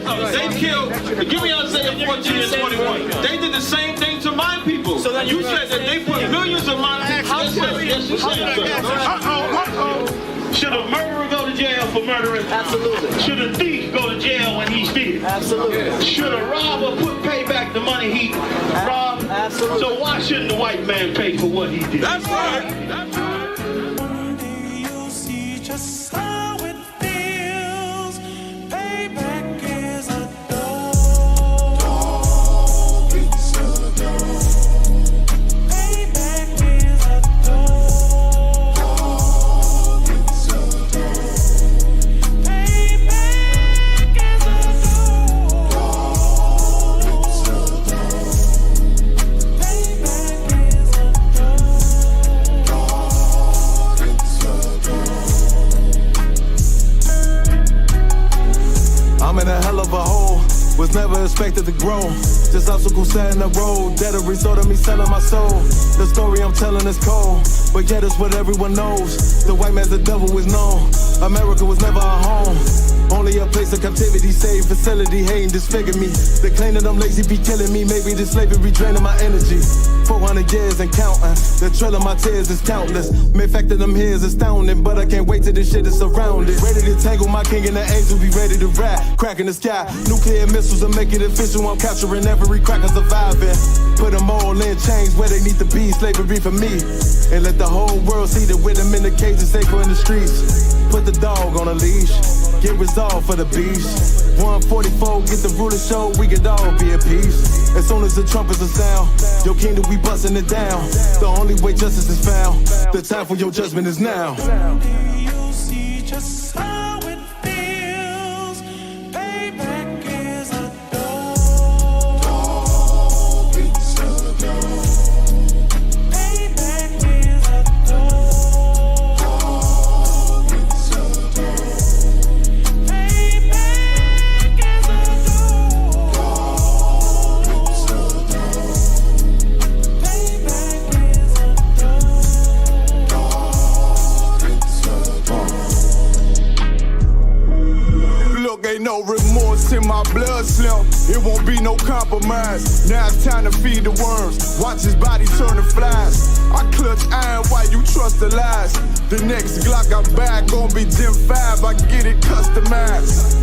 They killed, give me Isaiah 14 and 21. They did the same thing to my people. So you said that they put millions of my people. Yes, you said. Should a murderer go to jail for murdering? Absolutely. Should a thief go to jail when he steals? Absolutely. Should a robber pay back the money he robbed? Absolutely. So why shouldn't the white man pay for what he did? That's right. That's right. One day you'll see just how it feels. Payback is a dog. It's a dog. Payback is a dog. I'm in a hell of a hole, was never expected to grow. Just obstacles set in the road, that a result of me selling my soul. The story I'm telling is cold, but yet it's what everyone knows. The white man's the devil is known. America was never our home, only a place of captivity, safe facility, hating, disfigure me. They claim that I'm lazy, be killing me. Maybe this slavery draining my energy. 400 years and counting, the trail of my tears is countless. Main fact that I'm here is astounding, but I can't wait till this shit is surrounded. Ready to tangle my king and the angel, be ready to rap. Crack in the sky, nuclear missiles and make it official. I'm capturing every cracker surviving. Put them all in chains where they need to be, slavery for me. And let the whole world see that with them in the cage and safer in the streets. Put the dog on a leash, get resolved for the beast. 144, get the ruler show, we could all be at peace. As soon as the trumpets are sound, your kingdom we busting it down. The only way justice is found, the time for your judgment is now. You'll see just how it feels. Payback is a dog. It's a dog. Payback is a dog. It's a dog. Payback is a Look, ain't no remorse in my blood, Slim. It won't be no compromise. Now it's time to feed the worms. Watch his body turn to flies. I clutch iron while you trust the lies. The next Glock I buy gon' be Gen 5. I get it customized.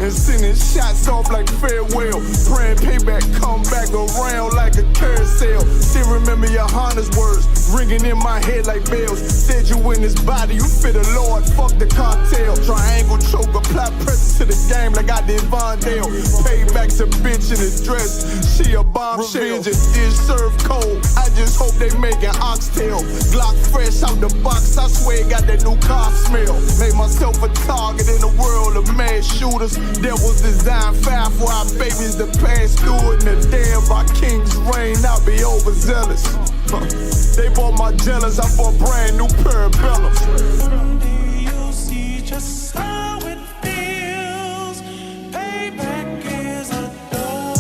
And sending shots off like farewell. Praying payback come back around like a carousel. Still remember your Honda's words ringing in my head like bells. Said you in this body, you fit the Lord, fuck the cartel. Triangle choke, apply pressure to the game like I did Vondale. Payback's a bitch in a dress, she a bombshell. Revenge is served cold, I just hope they make an oxtail. Glock fresh out the box, I swear it got that new car smell. Made myself a target in a world of mad shooters. Devils design fire for our babies to pass through. In the day of our king's reign, I'll be overzealous. They bought my jealous, I bought brand new parabellums. someday you'll see just how it feels. Payback is a dog.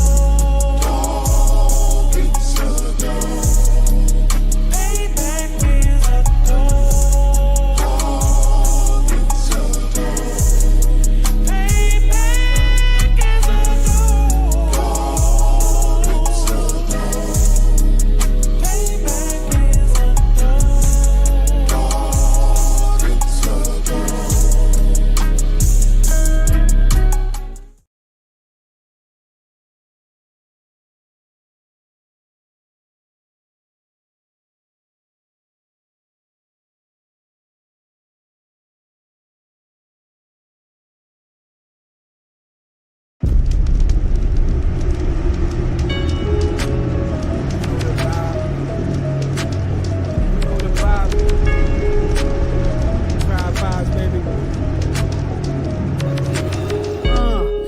It's a dog. Payback is a dog. It's a dog. Payback is a dog. It's a dog. Payback is a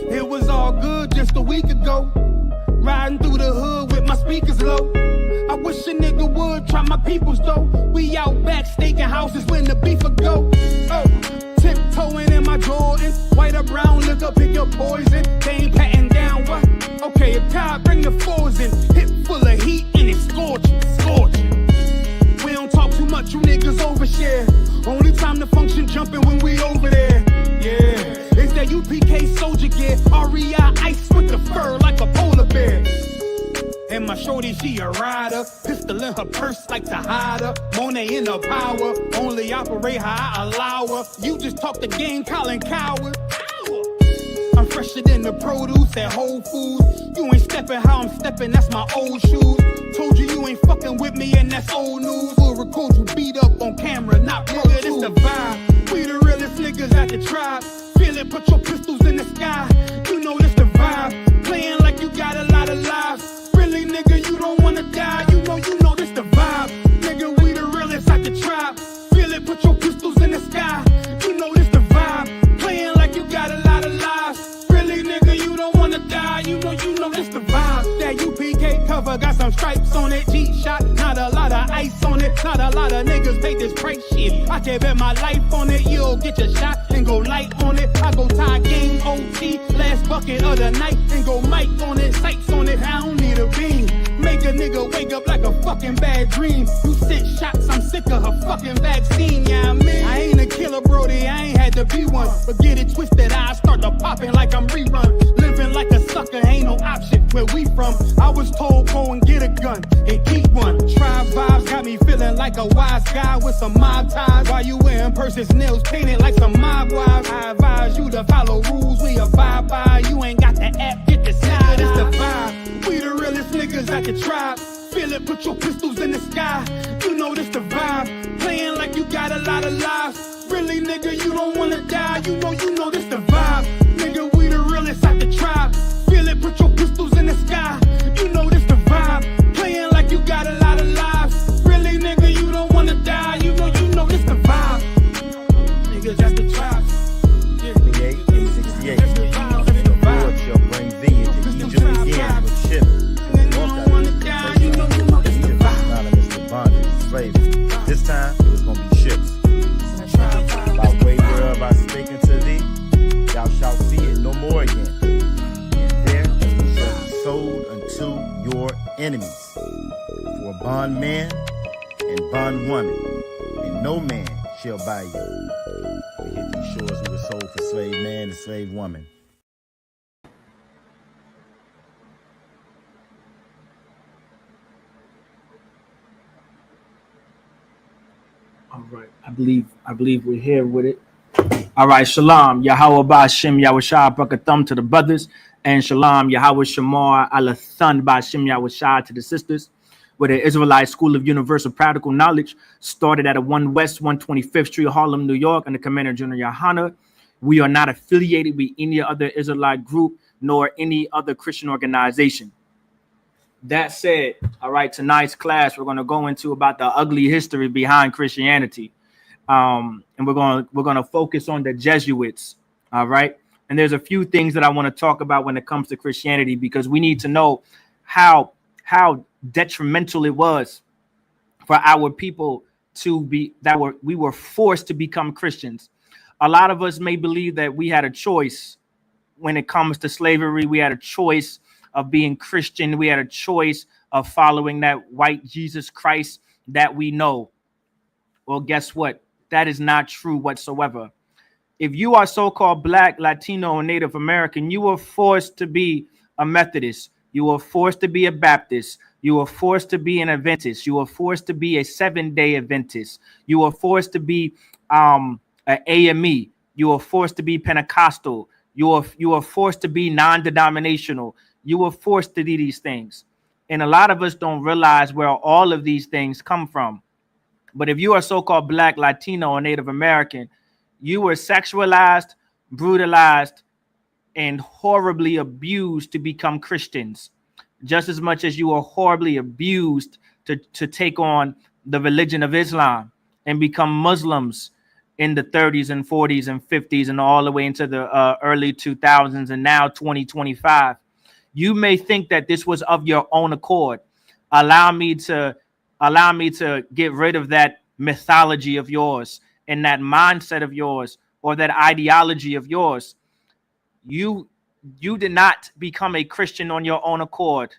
It was all good just a week ago. Riding through the hood with my speakers low. I wish a nigga would try my peoples though. We out back staking houses when the beef would go. Oh, tiptoeing in my Jordans. White or brown, look up, pick your poison. They ain't patting down what? Okay, a tie, bring the fours in. Hip full of heat and it's scorching, scorching. We don't talk too much, you niggas overshare. Only time to function jumping when we over there. Yeah, it's that UPK soldier gear, REI ice with the fur like a polar bear. And my shorty, she a rider, pistol in her purse like to hide her. Monet in her power, only operate how I allow her. You just talk the game, Colin Coward. I'm fresher than the produce at Whole Foods. You ain't stepping how I'm stepping, that's my old shoes. Told you you ain't fucking with me and that's old news. We'll record you beat up on camera, not pro. It's the vibe. We the realest niggas at the tribe. Feel it, put your pistols in the sky. You know this the vibe. Playing like you got a lot of lives. Really, nigga, you don't wanna die. You know this the vibe. Nigga, we the realest at the tribe. Feel it, put your pistols in the sky. You know this the vibe. Playing like you got a lot of lives. Really, nigga, you don't wanna die. You know this the vibe. That UPK cover got some stripes on it. G-shot, not a lot of ice on it. Not a lot of niggas take this price shit. I can bet my life on it. You'll get your shot and go light on it. I go tie game OT, last bucket of the night, and go mic on it, sights on it. I don't need a beam. Make a nigga wake up like a fucking bad dream. You sent shots, I'm sick of her fucking vaccine. Yeah, I mean, I ain't a killer, Brody. I ain't had to be one. But get it twisted, I start to popping like I'm rerun. Living like a sucker ain't no option. Where we from? I was told go and get a gun and keep one. Tribe vibes got me feeling like a wise guy with some mob ties. While you wearing purses, nails painted like some mob wives. I advise you to follow rules we abide by. You ain't got the app, get the side. It's the vibe. We the realest niggas at the tribe. Feel it, put your pistols in the sky. You know this the vibe. Playing like you got a lot of lives. Really, nigga, you don't wanna die. You know this the vibe. Nigga, we the realest at the tribe. Feel it, put your pistols in the sky. You know this the vibe. Playing like you got a lot of lives. Really, nigga, you don't wanna die. You know this the vibe. Niggas at the tribe. 68 and 68. The Lord shall bring thee into Egypt again with ships. Slavery. This time it was gonna be ships. By way whereof I spake unto thee, thou shalt see it no more again. And there it shall be sold unto your enemies for bondman and bondwoman, and no man shall buy you. We hit these shores, we were sold for slave man and slave woman. All right, I believe we're here with it. All right, shalom, Yahweh Ba'Shem Yahushua Brakathum to the brothers, and shalom, Yahweh Shamar Alathan Ba'Shem Yahushua to the sisters. Where the Israelite School of Universal Practical Knowledge started at a 1 West 125th Street, Harlem, New York, under Commander General Yohana. We are not affiliated with any other Israelite group nor any other Christian organization. That said, all right, tonight's class we're going to go into about the ugly history behind Christianity, and we're going to focus on the Jesuits. All right, and there's a few things that I want to talk about when it comes to Christianity, because we need to know how detrimental it was for our people to be we were forced to become Christians. A lot of us may believe that we had a choice when it comes to slavery. We had a choice of being Christian. We had a choice of following that white Jesus Christ that we know. Well, guess what? That is not true whatsoever. If you are so-called Black, Latino, or Native American, you were forced to be a Methodist. You were forced to be a Baptist. You were forced to be an Adventist. You were forced to be a 7-day Adventist. You were forced to be an AME. You were forced to be Pentecostal. You were forced to be non-denominational. You were forced to do these things. And a lot of us don't realize where all of these things come from. But if you are so-called Black, Latino, or Native American, you were sexualized, brutalized, and horribly abused to become Christians, just as much as you were horribly abused to take on the religion of Islam and become Muslims in the 30s and 40s and 50s and all the way into the early 2000s and now 2025. You may think that this was of your own accord. Allow me to get rid of that mythology of yours and that mindset of yours or that ideology of yours. You did not become a Christian on your own accord.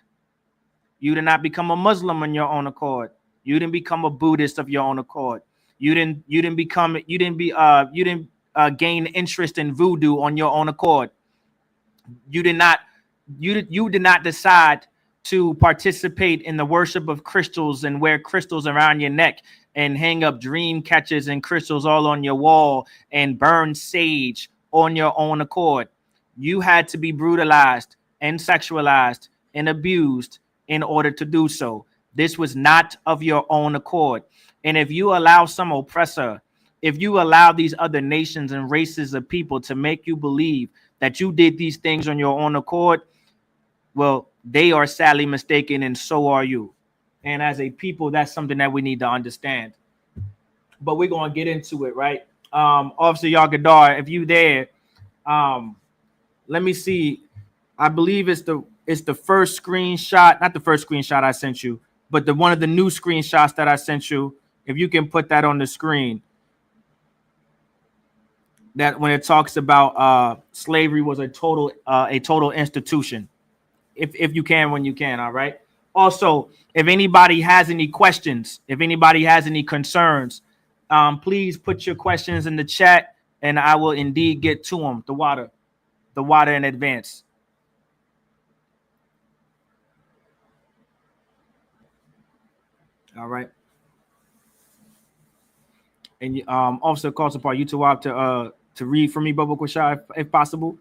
You did not become a Muslim on your own accord. You didn't become a Buddhist of your own accord. You didn't gain interest in voodoo on your own accord. You did not decide to participate in the worship of crystals and wear crystals around your neck and hang up dream catchers and crystals all on your wall and burn sage on your own accord. You had to be brutalized and sexualized and abused in order to do so. This was not of your own accord. And if you allow some oppressor, if you allow these other nations and races of people to make you believe that you did these things on your own accord, well, they are sadly mistaken, and so are you. And as a people, that's something that we need to understand. But we're going to get into it, right? Officer Yagadar, if you there, let me see. I believe it's the first screenshot, not the first screenshot I sent you, but one of the new screenshots that I sent you. If you can put that on the screen, that when it talks about slavery was a total institution. If you can, when you can, all right. Also, if anybody has any questions, if anybody has any concerns, please put your questions in the chat, and I will indeed get to them. The water in advance. All right. And Officer calls upon you to read for me, Bubba Kwashai, if possible.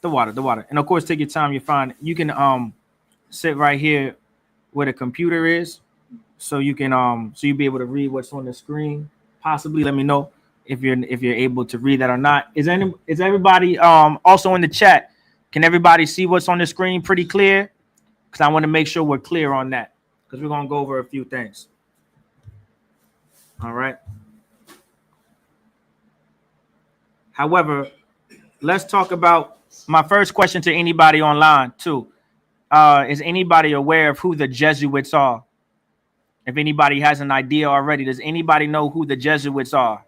The water. And of course, take your time. You're fine. You can sit right here where the computer is, so you can so you'll be able to read what's on the screen. Possibly let me know if you're able to read that or not. Is everybody also in the chat? Can everybody see what's on the screen pretty clear? Because I want to make sure we're clear on that, because we're gonna go over a few things. All right. However, let's talk about my first question to anybody online too. Is anybody aware of who the Jesuits are? If anybody has an idea already, does anybody know who the Jesuits are?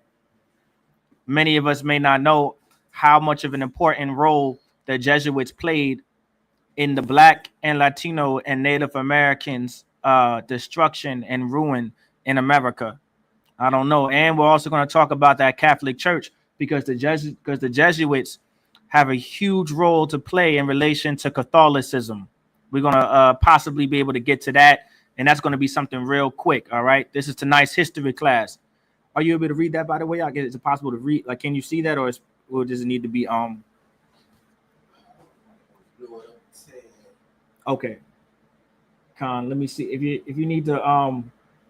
Many of us may not know how much of an important role the Jesuits played in the Black and Latino and Native Americans' destruction and ruin in America. I don't know. And we're also going to talk about that Catholic Church, because the Jesuits have a huge role to play in relation to Catholicism. We're going to possibly be able to get to that, and that's going to be something real quick. All right. This is tonight's history class. Are you able to read that, by the way? I guess it's possible to read. Like, can you see that, or does it need to be okay. Con, let me see. If you need to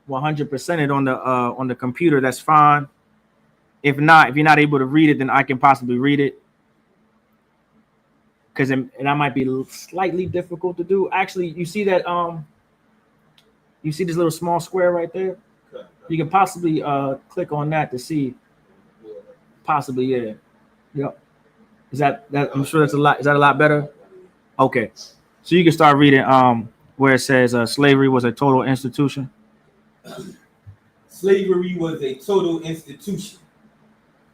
100% it on the computer, that's fine. If not, if you're not able to read it, then I can possibly read it, because that might be slightly difficult to do. Actually, you see that you see this little small square right there? You can possibly click on that to see. Possibly, yeah. Yep. Is that I'm sure that's a lot. Is that a lot better? Okay. So you can start reading where it says slavery was a total institution. Slavery was a total institution.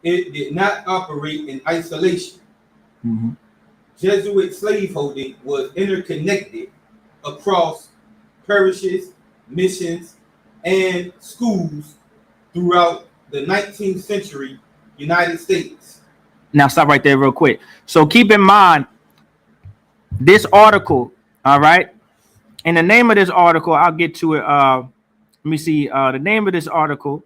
It did not operate in isolation. Mm-hmm. Jesuit slaveholding was interconnected across parishes, missions, and schools throughout the 19th century United States. Now stop right there real quick. So keep in mind this article, all right? And the name of this article, I'll get to it. Let me see the name of this article.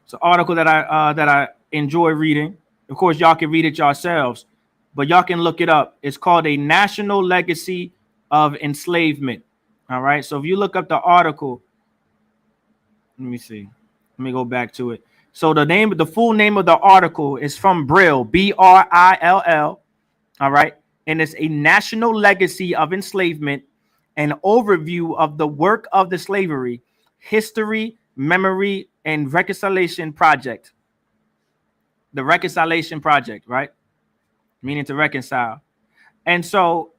It's an article that I enjoy reading. Of course, y'all can read it yourselves, but y'all can look it up. It's called A National Legacy of Enslavement. All right. So if you look up the article, let me see. Let me go back to it. So the full name of the article is from Brill, Brill. All right. And it's A National Legacy of Enslavement, an overview of the work of the slavery, history, memory, and reconciliation project. The reconciliation project, right? Meaning to reconcile. And so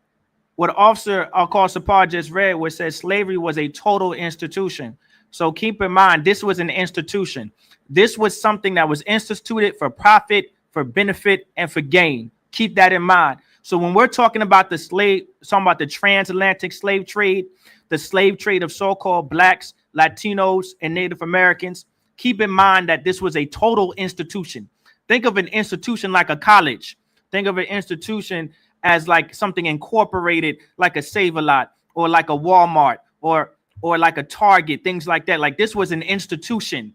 what Officer Alcor just read, where it says slavery was a total institution. So keep in mind, this was an institution. This was something that was instituted for profit, for benefit, and for gain. Keep that in mind. So when we're talking about talking about the transatlantic slave trade, the slave trade of so-called blacks, Latinos, and Native Americans, keep in mind that this was a total institution. Think of an institution like a college. Think of an institution as like something incorporated, like a Save-A-Lot or like a Walmart or like a Target, things like that. Like this was an institution.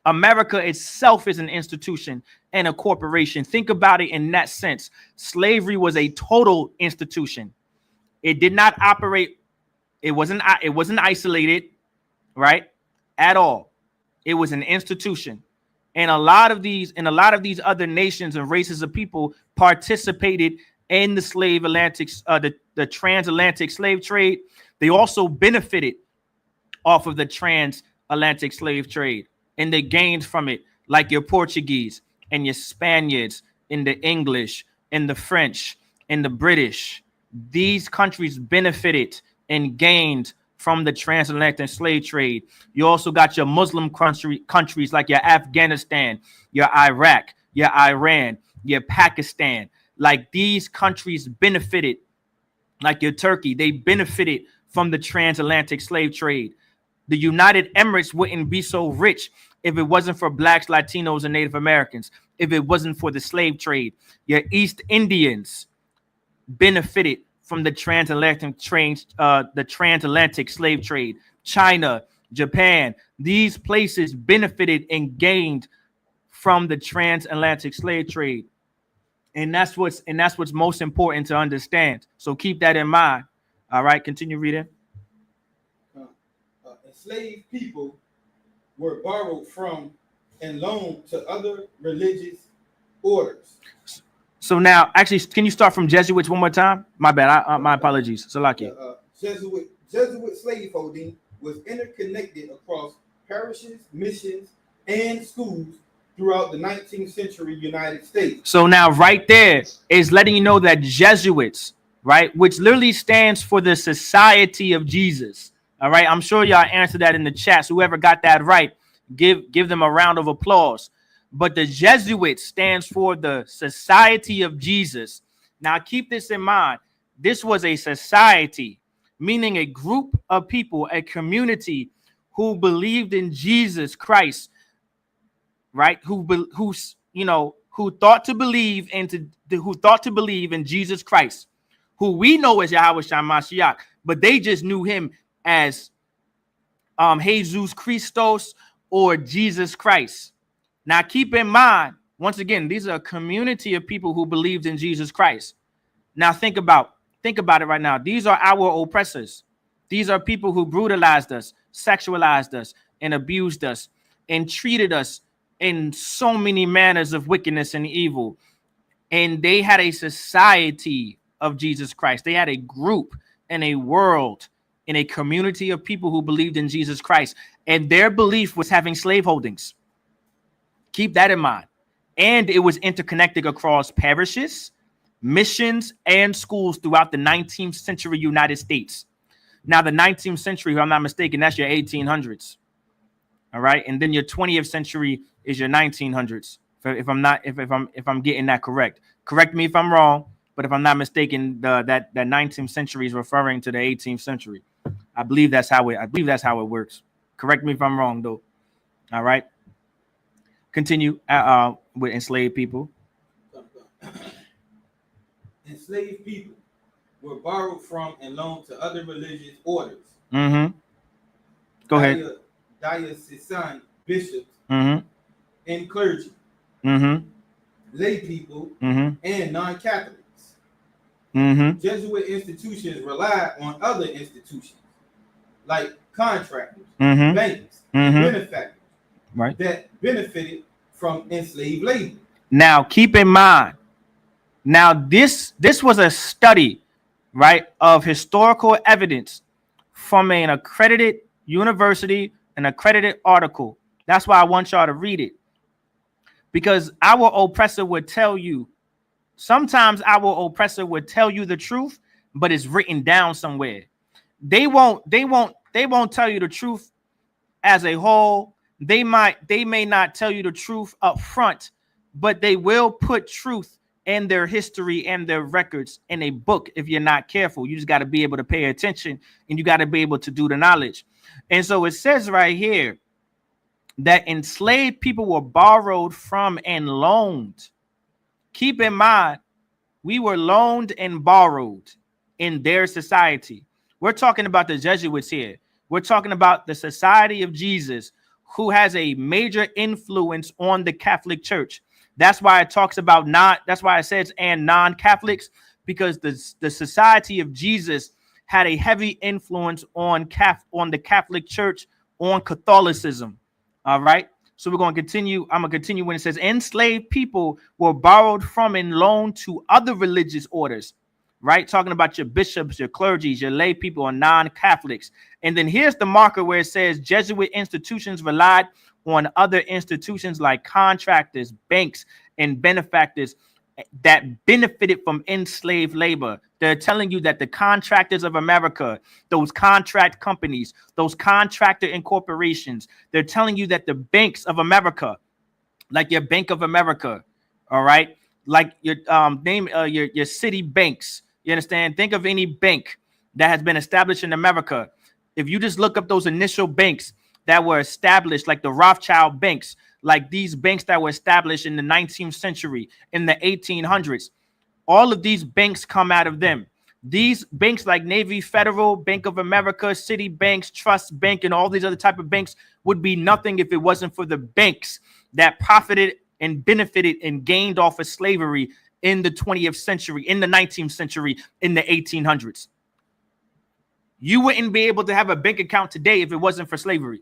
America itself is an institution and a corporation. Think about it in that sense. Slavery was a total institution. It did not operate. It wasn't isolated, right? At all. It was an institution. And a lot of these other nations and races of people participated in the the transatlantic slave trade. They also benefited off of the transatlantic slave trade, and they gained from it, like your Portuguese and your Spaniards and the English and the French and the British. These countries benefited and gained from the transatlantic slave trade. You also got your Muslim countries like your Afghanistan, your Iraq, your Iran, your Pakistan. Like these countries benefited, like your Turkey, they benefited from the transatlantic slave trade. The United Emirates wouldn't be so rich if it wasn't for blacks, Latinos, and Native Americans, if it wasn't for the slave trade. Your East Indians benefited from the transatlantic slave trade. China, Japan, these places benefited and gained from the transatlantic slave trade. And that's what's most important to understand. So keep that in mind. All right, continue reading. Enslaved people were borrowed from and loaned to other religious orders. So now, actually, can you start from Jesuits one more time? My bad. My apologies. Salaki. Jesuit slaveholding was interconnected across parishes, missions, and schools throughout the 19th century United States. So now right there is letting you know that Jesuits, right, which literally stands for the Society of Jesus. All right. I'm sure y'all answered that in the chat. So whoever got that right, give them a round of applause. But the Jesuits stands for the Society of Jesus. Now keep this in mind. This was a society, meaning a group of people, a community who believed in Jesus Christ, right? Who thought to believe in Jesus Christ, who we know as Yahweh Shai Mashiach, but they just knew him as Jesus Christos or Jesus Christ. Now keep in mind, once again, these are a community of people who believed in Jesus Christ. Now think about it right now. These are our oppressors. These are people who brutalized us, sexualized us, and abused us, and treated us in so many manners of wickedness and evil. And they had a society of Jesus Christ. They had a group and a world and a community of people who believed in Jesus Christ. And their belief was having slave holdings. Keep that in mind. And it was interconnected across parishes, missions, and schools throughout the 19th century United States. Now, the 19th century, if I'm not mistaken, that's your 1800s. All right. And then your 20th century is your 1900s. If I'm getting that correct. Correct me if I'm wrong. But if I'm not mistaken, that 19th century is referring to the 18th century. I believe that's how it works. Correct me if I'm wrong, though. All right. Continue with enslaved people. Enslaved people were borrowed from and loaned to other religious orders. Mm-hmm. Go ahead. Diocesan bishops Mm-hmm. and clergy, Mm-hmm. lay people, Mm-hmm. and non-Catholics. Mm-hmm. Jesuit institutions rely on other institutions like contractors, Mm-hmm. banks, Mm-hmm. benefactors, Right. that benefited from enslaved labor. Now, keep in mind. Now, this was a study, right, of historical evidence from an accredited university, an accredited article. That's why I want y'all to read it. Because our oppressor would tell you, sometimes our oppressor would tell you the truth, but it's written down somewhere. They won't tell you the truth as a whole. They may not tell you the truth up front, but they will put truth in their history and their records in a book. If you're not careful, you just got to be able to pay attention and you got to be able to do the knowledge. And so it says right here that enslaved people were borrowed from and loaned. Keep in mind, we were loaned and borrowed in their society. We're talking about the Jesuits here. We're talking about the Society of Jesus, who has a major influence on the Catholic Church. That's why it talks about that's why it says and non-Catholics, because the Society of Jesus had a heavy influence on the Catholic Church, on Catholicism. All right. So we're going to continue. I'm going to continue when it says enslaved people were borrowed from and loaned to other religious orders, right? Talking about your bishops, your clergies, your lay people, or non-Catholics. And then here's the marker where it says Jesuit institutions relied on other institutions like contractors, banks, and benefactors that benefited from enslaved labor. They're telling you that the contractors of America, those contract companies, those contractor incorporations, they're telling you that the banks of America, like your Bank of America, all right, like your your city banks, you understand? Think of any bank that has been established in America. If you just look up those initial banks that were established, like the Rothschild banks, like these banks that were established in the 19th century, in the 1800s, all of these banks come out of them. These banks like Navy Federal, Bank of America, City Banks, Trust Bank, and all these other type of banks would be nothing if it wasn't for the banks that profited and benefited and gained off of slavery in the 20th century, in the 19th century, in the 1800s. You wouldn't be able to have a bank account today if it wasn't for slavery.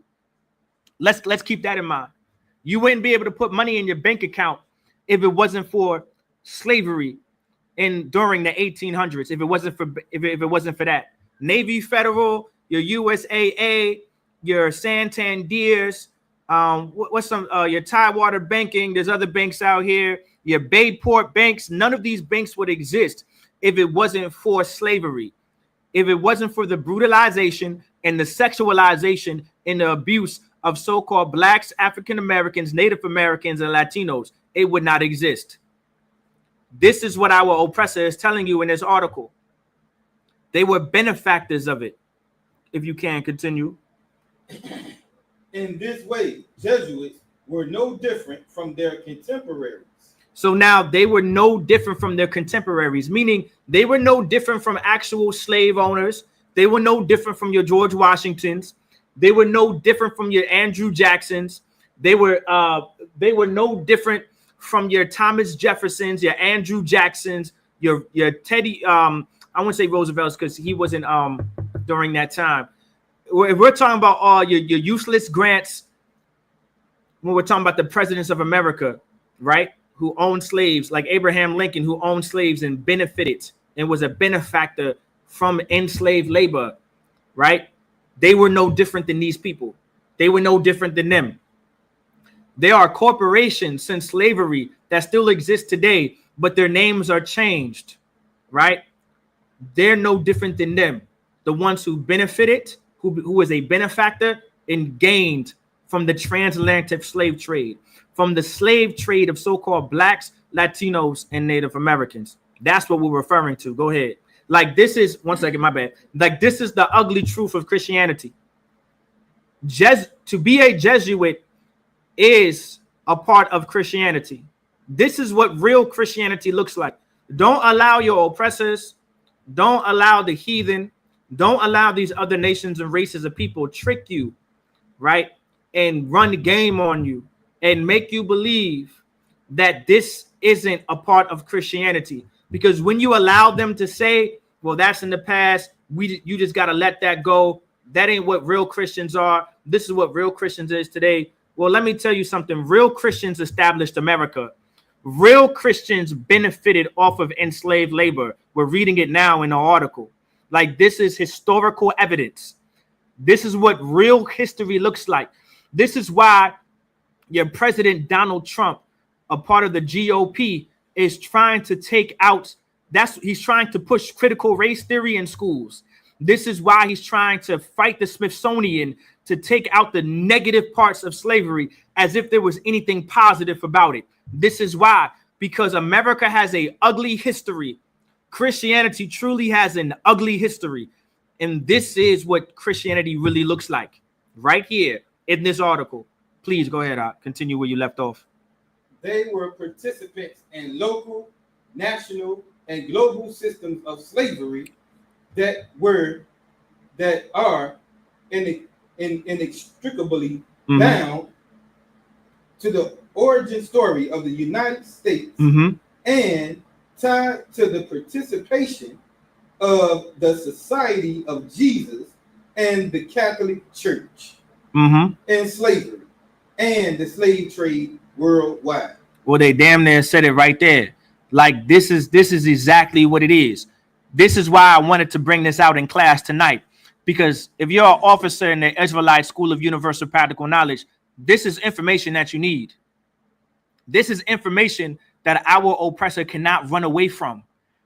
Let's keep that in mind. You wouldn't be able to put money in your bank account if it wasn't for slavery during the 1800s. If it wasn't for that, Navy Federal, your USAA, your Santander's, what's some your Tidewater Banking. There's other banks out here. Your Bayport banks. None of these banks would exist if it wasn't for slavery. If it wasn't for the brutalization and the sexualization and the abuse of so-called blacks, African Americans, Native Americans, and Latinos, it would not exist. This is what our oppressor is telling you in this article. They were benefactors of it. If you can continue. In this way, Jesuits were no different from their contemporaries. So now they were no different from their contemporaries, meaning they were no different from actual slave owners. They were no different from your George Washingtons. They were no different from your Andrew Jacksons. They were no different from your Thomas Jeffersons, your Andrew Jacksons, your Teddy. I wouldn't say Roosevelt's because he wasn't during that time. If we're talking about all your useless Grants, when we're talking about the presidents of America, right, who owned slaves, like Abraham Lincoln, who owned slaves and benefited and was a benefactor from enslaved labor, right? They were no different than these people. They were no different than them. There are corporations since slavery that still exist today, but their names are changed, right? They're no different than them. The ones who benefited, who was a benefactor and gained from the transatlantic slave trade, from the slave trade of so-called blacks, Latinos, and Native Americans. That's what we're referring to. Go ahead. Like this is, one second, my bad. Like this is the ugly truth of Christianity. To be a Jesuit is a part of Christianity. This is what real Christianity looks like. Don't allow your oppressors, don't allow the heathen, don't allow these other nations and races of people trick you, right? And run the game on you and make you believe that this isn't a part of Christianity. Because when you allow them to say, well, that's in the past, you just got to let that go. That ain't what real Christians are. This is what real Christians is today. Well, let me tell you something. Real Christians established America. Real Christians benefited off of enslaved labor. We're reading it now in the article. Like this is historical evidence. This is what real history looks like. This is why your president, Donald Trump, a part of the GOP, is trying to take out, he's trying to push critical race theory in schools. This is why he's trying to fight the Smithsonian to take out the negative parts of slavery as if there was anything positive about it. This is why, because America has an ugly history. Christianity truly has an ugly history. And this is what Christianity really looks like right here in this article. Please go ahead. Continue where you left off. They were participants in local, national, and global systems of slavery that are inextricably bound to the origin story of the United States and tied to the participation of the Society of Jesus and the Catholic Church in slavery and the slave trade worldwide. Well, they damn near said it right there. Like this is exactly what it is. This is why I wanted to bring this out in class tonight, because if you're an officer in the Israelite School of Universal Practical Knowledge, this is information that you need. This is information that our oppressor cannot run away from.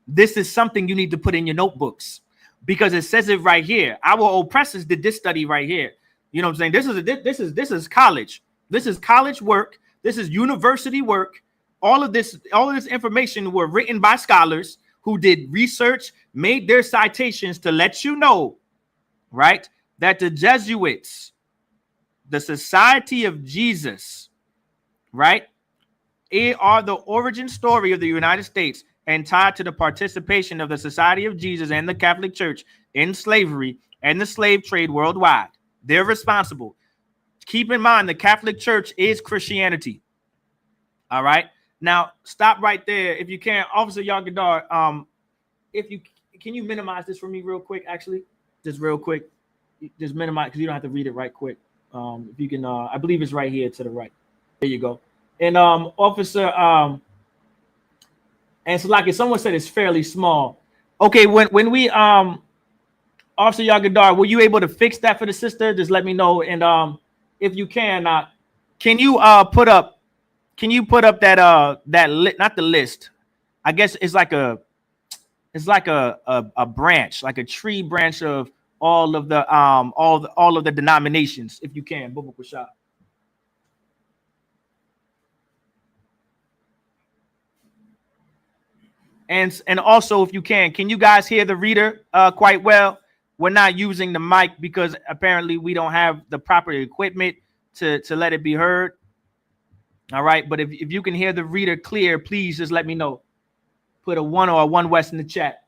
This is something you need to put in your notebooks, because it says it right here. Our oppressors did this study right here. You know what I'm saying? This is college. This is college work. This is university work. All of this information were written by scholars who did research, made their citations to let you know, right, that the Jesuits, the Society of Jesus, right, are the origin story of the United States and tied to the participation of the Society of Jesus and the Catholic Church in slavery and the slave trade worldwide. They're responsible. Keep in mind, the Catholic Church is Christianity. All right. Now, stop right there if you can. Officer Yagadar, can you minimize this for me real quick, actually? Just real quick. Just minimize, because you don't have to read it right quick. If you can, I believe it's right here to the right. There you go. And Officer, and so like if someone said it's fairly small. Okay, when we Officer Yagadar, were you able to fix that for the sister? Just let me know. And if you can you put up that not the list. I guess it's like a branch, like a tree branch of all of the denominations, if you can, Bubba Kwashab. And also, if you can you guys hear the reader quite well? We're not using the mic because apparently we don't have the proper equipment to let it be heard. All right, but if you can hear the reader clear, please just let me know. Put a 1 or a 1 West in the chat.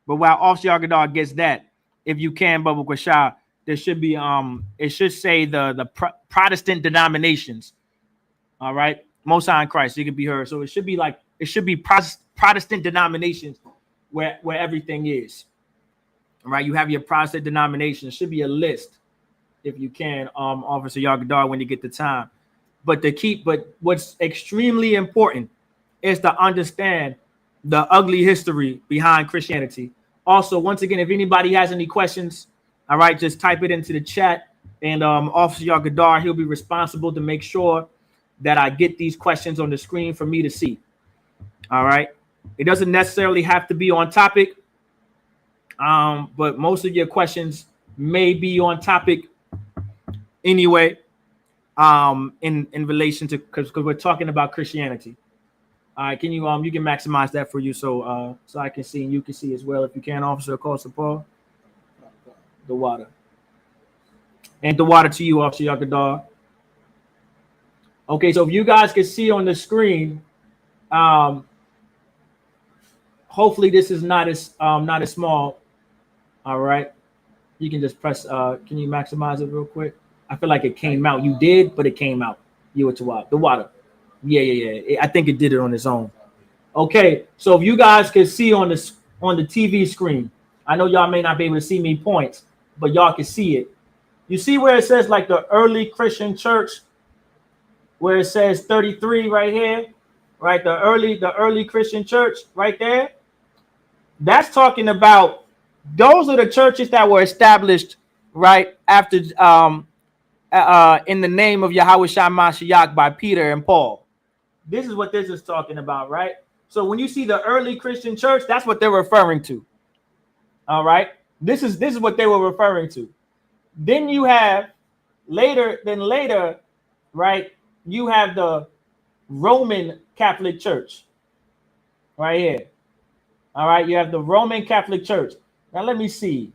But while Officer Yagadar gets that, if you can, Bubba Kwashab, there should be it should say the Protestant denominations. All right, Most High in Christ, it can be heard. So it should be Protestant denominations where everything is. All right, you have your Protestant denominations. Should be a list, if you can, Officer Yagadar, when you get the time. But what's extremely important is to understand the ugly history behind Christianity. Also, once again, if anybody has any questions, all right, just type it into the chat, and Officer Yagadar, he'll be responsible to make sure that I get these questions on the screen for me to see. All right, it doesn't necessarily have to be on topic, but most of your questions may be on topic anyway, in relation to because we're talking about Christianity. All right, can you can maximize that for you so I can see and you can see as well, if you can, Officer Paul. The water. And the water to you, Officer Yagadar. Okay, so if you guys can see on the screen, hopefully this is not as small. All right. You can just press can you maximize it real quick? I feel like it came out. You did, but it came out. You were to the water. Yeah. I think it did it on its own. Okay, so if you guys can see on the TV screen, I know y'all may not be able to see me points, but y'all can see it. You see where it says like the early Christian church, where it says 33 right here, right? The early Christian church right there. That's talking about those are the churches that were established right after in the name of Yahweh Shai Mashiach by Peter and Paul. This is what this is talking about, right? So when you see the early Christian church, that's what they're referring to. All right. This is what they were referring to. Then you have later, right, you have the Roman Catholic Church right here. All right, you have the Roman Catholic Church. Now let me see.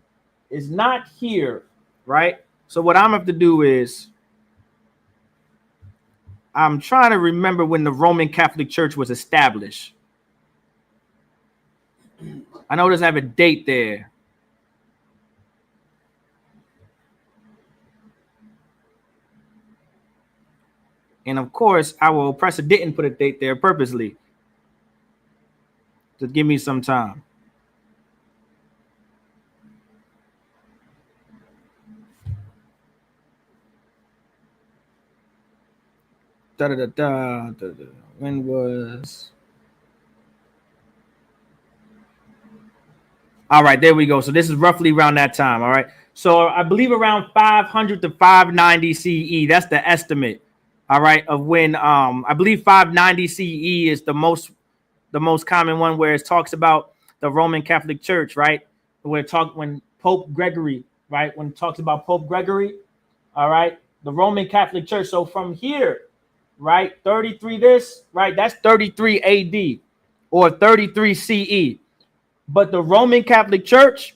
It's not here, right? So what I'm gonna have to do is I'm trying to remember when the Roman Catholic Church was established. I know it doesn't have a date there. And of course, I will press a didn't put a date there purposely to give me some time. When was... All right, there we go. So this is roughly around that time. All right. So I believe around 500 to 590 CE. That's the estimate. All right, of when I believe 590 CE is the most common one, where it talks about the Roman Catholic Church, right? When Pope Gregory, right? When it talks about Pope Gregory, all right, the Roman Catholic Church. So from here, right, 33 this, right? That's 33 AD or 33 CE. But the Roman Catholic Church,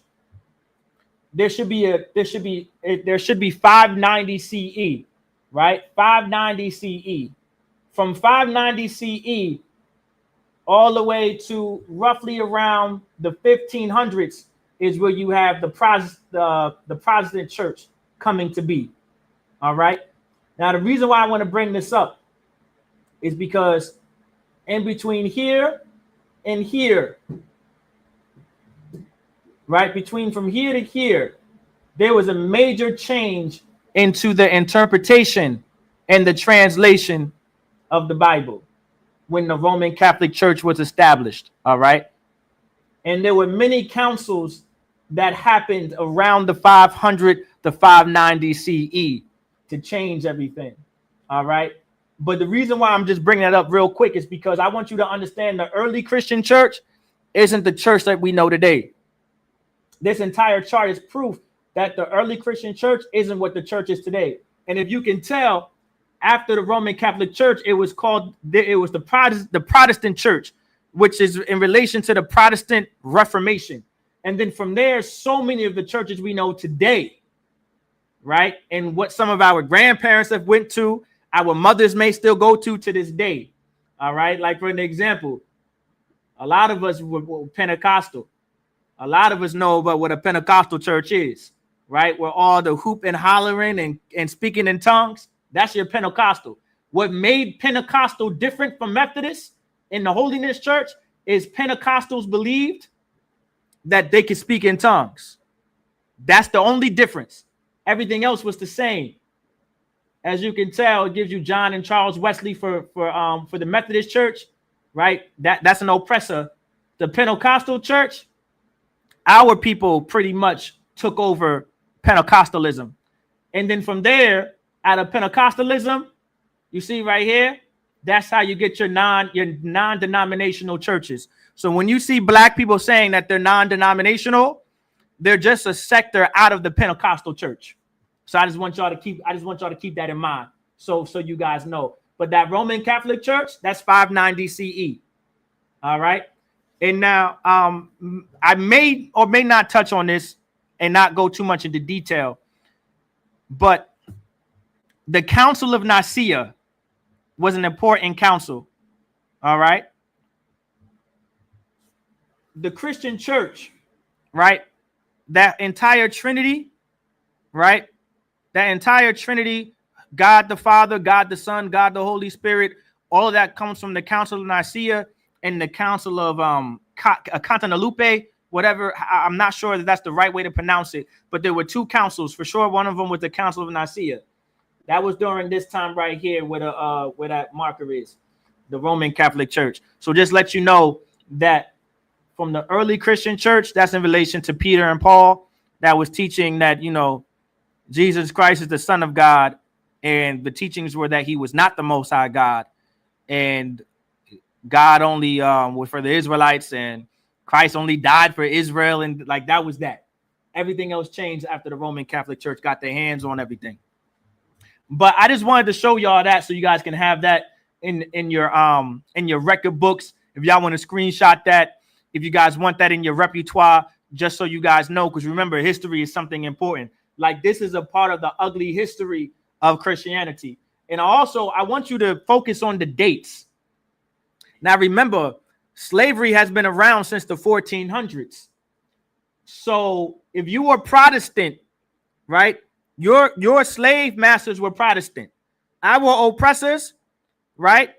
there should be 590 CE, right? 590 CE. From 590 CE all the way to roughly around the 1500s is where you have the Protestant Church coming to be. All right. Now the reason why I want to bring this up is because in between here and here, right, between from here to here, there was a major change into the interpretation and the translation of the Bible when the Roman Catholic Church was established. All right. And there were many councils that happened around the 500 to 590 CE to change everything. All right. But the reason why I'm just bringing that up real quick is because I want you to understand the early Christian church isn't the church that we know today. This entire chart is proof that the early Christian church isn't what the church is today. And if you can tell, after the Roman Catholic Church, it was the Protestant Church, which is in relation to the Protestant Reformation. And then from there, so many of the churches we know today, right? And what some of our grandparents have went to, our mothers may still go to this day. All right. Like for an example, a lot of us were Pentecostal. A lot of us know about what a Pentecostal church is, right? Where all the hoop and hollering and speaking in tongues, that's your Pentecostal. What made Pentecostal different from Methodist in the Holiness Church is Pentecostals believed that they could speak in tongues. That's the only difference. Everything else was the same. As you can tell, it gives you John and Charles Wesley for the Methodist Church, right? That's an oppressor. The Pentecostal Church, our people pretty much took over Pentecostalism. And then from there, out of Pentecostalism, you see right here, that's how you get your non-denominational churches. So when you see black people saying that they're non-denominational, they're just a sector out of the Pentecostal church. So I just want y'all to keep that in mind. So you guys know. But that Roman Catholic Church, that's 590 CE. All right. And now I may or may not touch on this and not go too much into detail, but the Council of Nicaea was an important council. All right. The Christian church, right? That entire Trinity, right? That entire Trinity, God the Father, God the Son, God the Holy Spirit, all of that comes from the Council of Nicaea and the Council of Constantinople, whatever. I'm not sure that that's the right way to pronounce it, but there were two councils for sure. One of them was the Council of Nicaea. That was during this time right here where that marker is, the Roman Catholic Church. So just let you know that from the early Christian church, that's in relation to Peter and Paul, that was teaching that, you know, Jesus Christ is the Son of God, and the teachings were that he was not the Most High God, and God only was for the Israelites, and Christ only died for Israel, and like that was that. Everything else changed after the Roman Catholic Church got their hands on everything. But I just wanted to show y'all that so you guys can have that in your record books. If y'all want to screenshot that, if you guys want that in your repertoire, just so you guys know, because remember, history is something important. Like, this is a part of the ugly history of Christianity. And also, I want you to focus on the dates. Now, remember, slavery has been around since the 1400s. So if you were Protestant, right, your slave masters were Protestant. Our oppressors, right,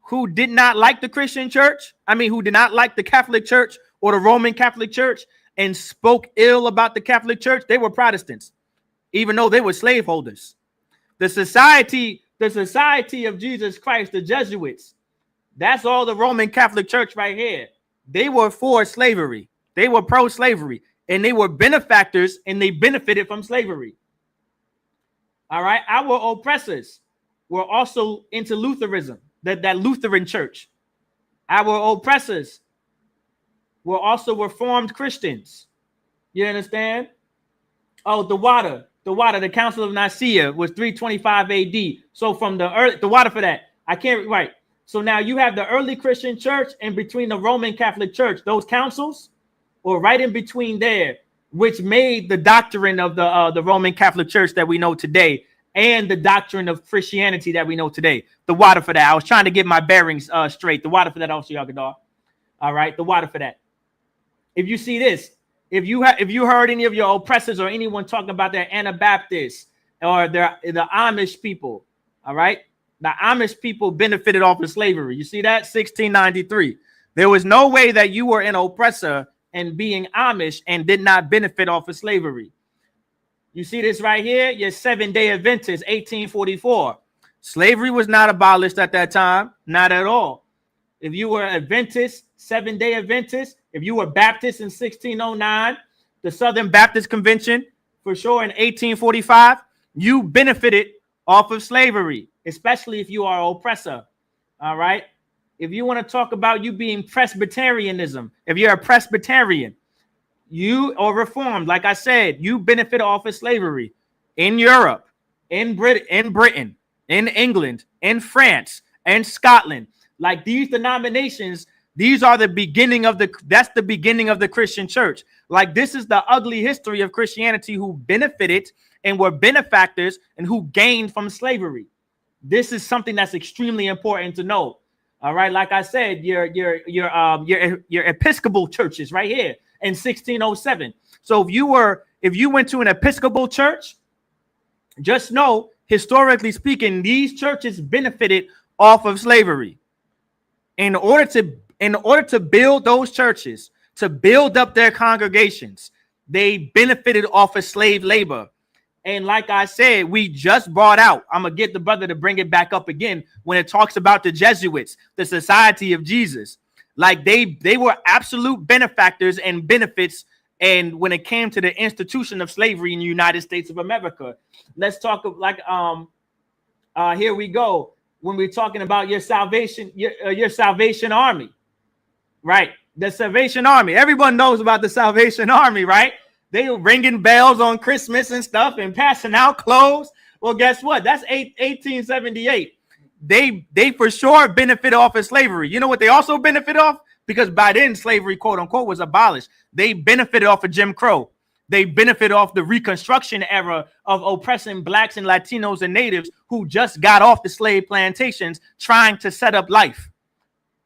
who did not like the Christian church, who did not like the Catholic Church or the Roman Catholic Church and spoke ill about the Catholic Church, they were Protestants, even though they were slaveholders. The society of Jesus Christ, the Jesuits, that's all the Roman Catholic Church right here. They were for slavery. They were pro-slavery, and they were benefactors, and they benefited from slavery. All right. Our oppressors were also into Lutheranism, that Lutheran church. Our oppressors were also Reformed Christians. You understand? Oh, the Council of Nicaea was 325 AD. So from the water for that, I can't, right. So now you have the early Christian church and between the Roman Catholic Church, those councils, or right in between there, which made the doctrine of the Roman Catholic Church that we know today and the doctrine of Christianity that we know today. The water for that. I was trying to get my bearings straight. The water for that also, Yagadar. All right, the water for that. If you see this, if you heard any of your oppressors or anyone talking about their Anabaptists or the Amish people, all right, the Amish people benefited off of slavery. You see that? 1693. There was no way that you were an oppressor and being Amish and did not benefit off of slavery. You see this right here? Your 7-day Adventist, 1844. Slavery was not abolished at that time. Not at all. If you were Adventist, 7-day Adventist, if you were Baptist in 1609, the Southern Baptist Convention, for sure, in 1845, you benefited off of slavery, especially if you are an oppressor. All right? If you want to talk about you being Presbyterianism, if you're a Presbyterian, you or Reformed, like I said, you benefit off of slavery in Europe, in Britain, in England, in France, and Scotland. Like these denominations, these are the beginning of that's the beginning of the Christian church. Like this is the ugly history of Christianity, who benefited and were benefactors and who gained from slavery. This is something that's extremely important to know. All right, like I said, your Episcopal churches right here in 1607. So if you went to an Episcopal church, just know, historically speaking, these churches benefited off of slavery. In order to build those churches, to build up their congregations, they benefited off of slave labor. And like I said, we just brought out, I'm going to get the brother to bring it back up again, when it talks about the Jesuits, the Society of Jesus. Like they were absolute benefactors and benefits. And when it came to the institution of slavery in the United States of America, let's talk like, here we go. When we're talking about your Salvation Army, right? The Salvation Army. Everyone knows about the Salvation Army, right? They were ringing bells on Christmas and stuff and passing out clothes. Well, guess what? That's 1878. They for sure benefit off of slavery. You know what they also benefit off? Because by then slavery, quote unquote, was abolished. They benefited off of Jim Crow. They benefit off the Reconstruction era of oppressing blacks and Latinos and natives who just got off the slave plantations trying to set up life.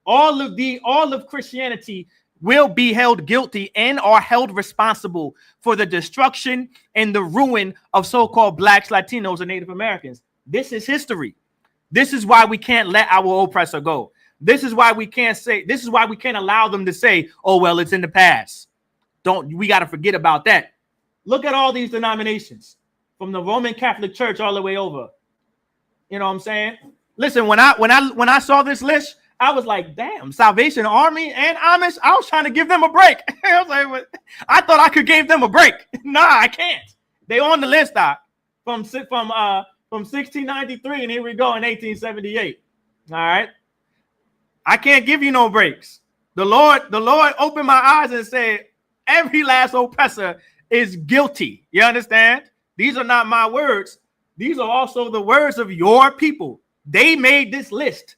All of Christianity will be held guilty and are held responsible for the destruction and the ruin of so-called blacks, Latinos, and Native Americans. This is history. This is why we can't let our oppressor go. This is why we can't allow them to say, oh, well, it's in the past. We got to forget about that. Look at all these denominations from the Roman Catholic Church all the way over. You know what I'm saying? Listen, when I saw this list, I was like, damn, Salvation Army and Amish. I was trying to give them a break. I was like, I thought I could give them a break. Nah, I can't. They on the list, from 1693, and here we go in 1878. All right. I can't give you no breaks. The Lord opened my eyes and said, every last oppressor is guilty. You understand? These are not my words. These are also the words of your people. They made this list.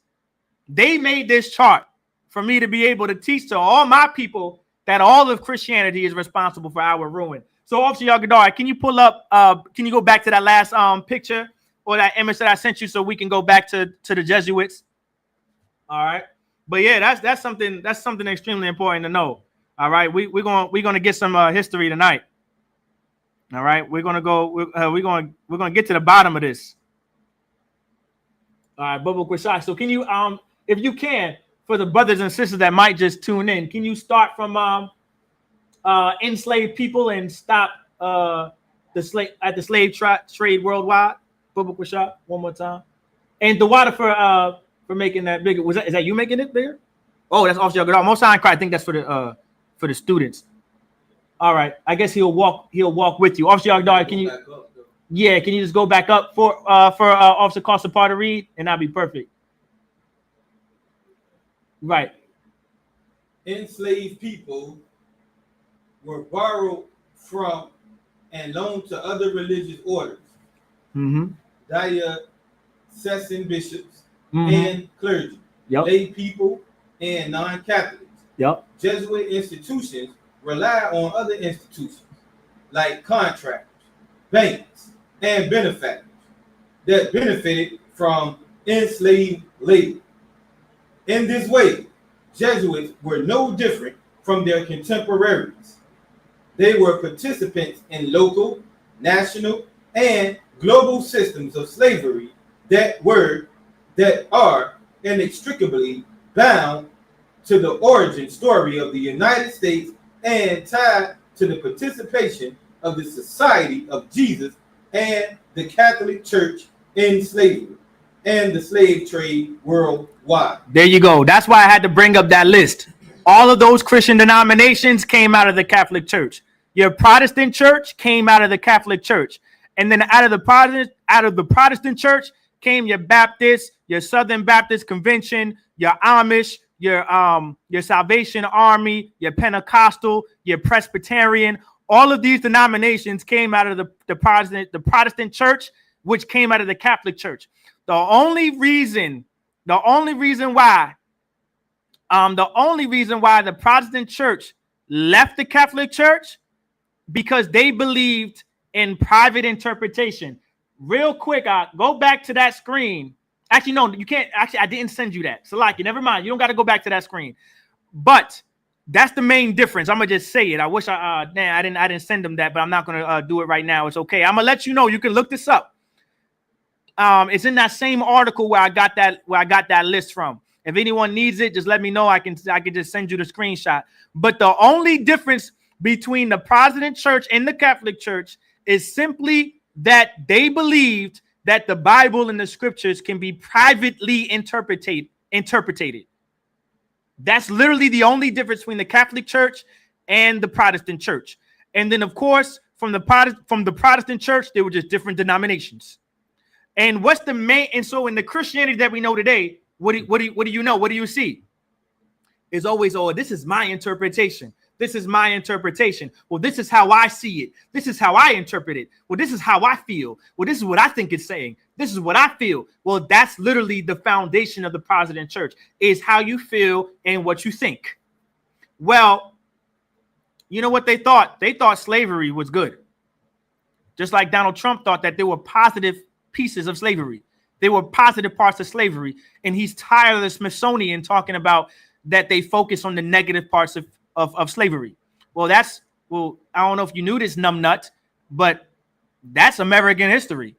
They made this chart for me to be able to teach to all my people that all of Christianity is responsible for our ruin. So, Officer Yagadar, can you pull up, can you go back to that last picture or that image that I sent you so we can go back to the Jesuits? All right. But yeah, that's something extremely important to know. All right. We're gonna get some history tonight. All right. We're gonna get to the bottom of this. All right, Bubba Kwashai. So can you if you can, for the brothers and sisters that might just tune in, can you start from enslaved people and stop the slave trade worldwide? Bubba Kwashai, one more time. And the water for making that bigger. Is that you making it bigger? Oh, that's Officer Yagadar. Most time I think that's for the students. All right. I guess he'll walk with you. Officer Yagadar, can you can you just go back up for Officer Costa to read, and that'll be perfect. Right. Enslaved people were borrowed from and loaned to other religious orders. Diocesan bishops and clergy, lay people and non-Catholics. Jesuit institutions rely on other institutions like contractors, banks, and benefactors that benefited from enslaved labor. In this way, Jesuits were no different from their contemporaries. They were participants in local, national, and global systems of slavery that are inextricably bound to the origin story of the United States and tied to the participation of the Society of Jesus and the Catholic Church in slavery and the slave trade worldwide. There you go. That's why I had to bring up that list. All of those Christian denominations came out of the Catholic Church. Your Protestant church came out of the Catholic Church. And then out of the Protestant church came your Baptist, your Southern Baptist Convention, your Amish, your Salvation Army, your Pentecostal, your Presbyterian. All of these denominations came out of the Protestant church, which came out of the Catholic Church. The only reason why the Protestant church left the Catholic Church, because they believed in private interpretation. Real quick, go back to that screen. Actually, no, you can't. Actually, I didn't send you that. So, never mind. You don't got to go back to that screen. But that's the main difference. I'm gonna just say it. I wish I didn't send them that, but I'm not gonna do it right now. It's okay. I'm gonna let you know. You can look this up. It's in that same article where I got that list from. If anyone needs it, just let me know. I can just send you the screenshot. But the only difference between the Protestant church and the Catholic Church is simply that they believed that the Bible and the scriptures can be privately interpreted. That's literally the only difference between the Catholic Church and the Protestant church. And then, of course, from the Protestant church, there were just different denominations. And what's the main? And so in the Christianity that we know today, what do you know? What do you see? It's always, oh, this is my interpretation. This is my interpretation. Well, this is how I see it. This is how I interpret it. Well, this is how I feel. Well, this is what I think it's saying. This is what I feel. Well, that's literally the foundation of the Protestant church, is how you feel and what you think. Well, you know what they thought? They thought slavery was good. Just like Donald Trump thought that there were positive pieces of slavery. There were positive parts of slavery. And he's tired of the Smithsonian talking about that they focus on the negative parts of slavery. Well, I don't know if you knew this, numbnut, but that's American history.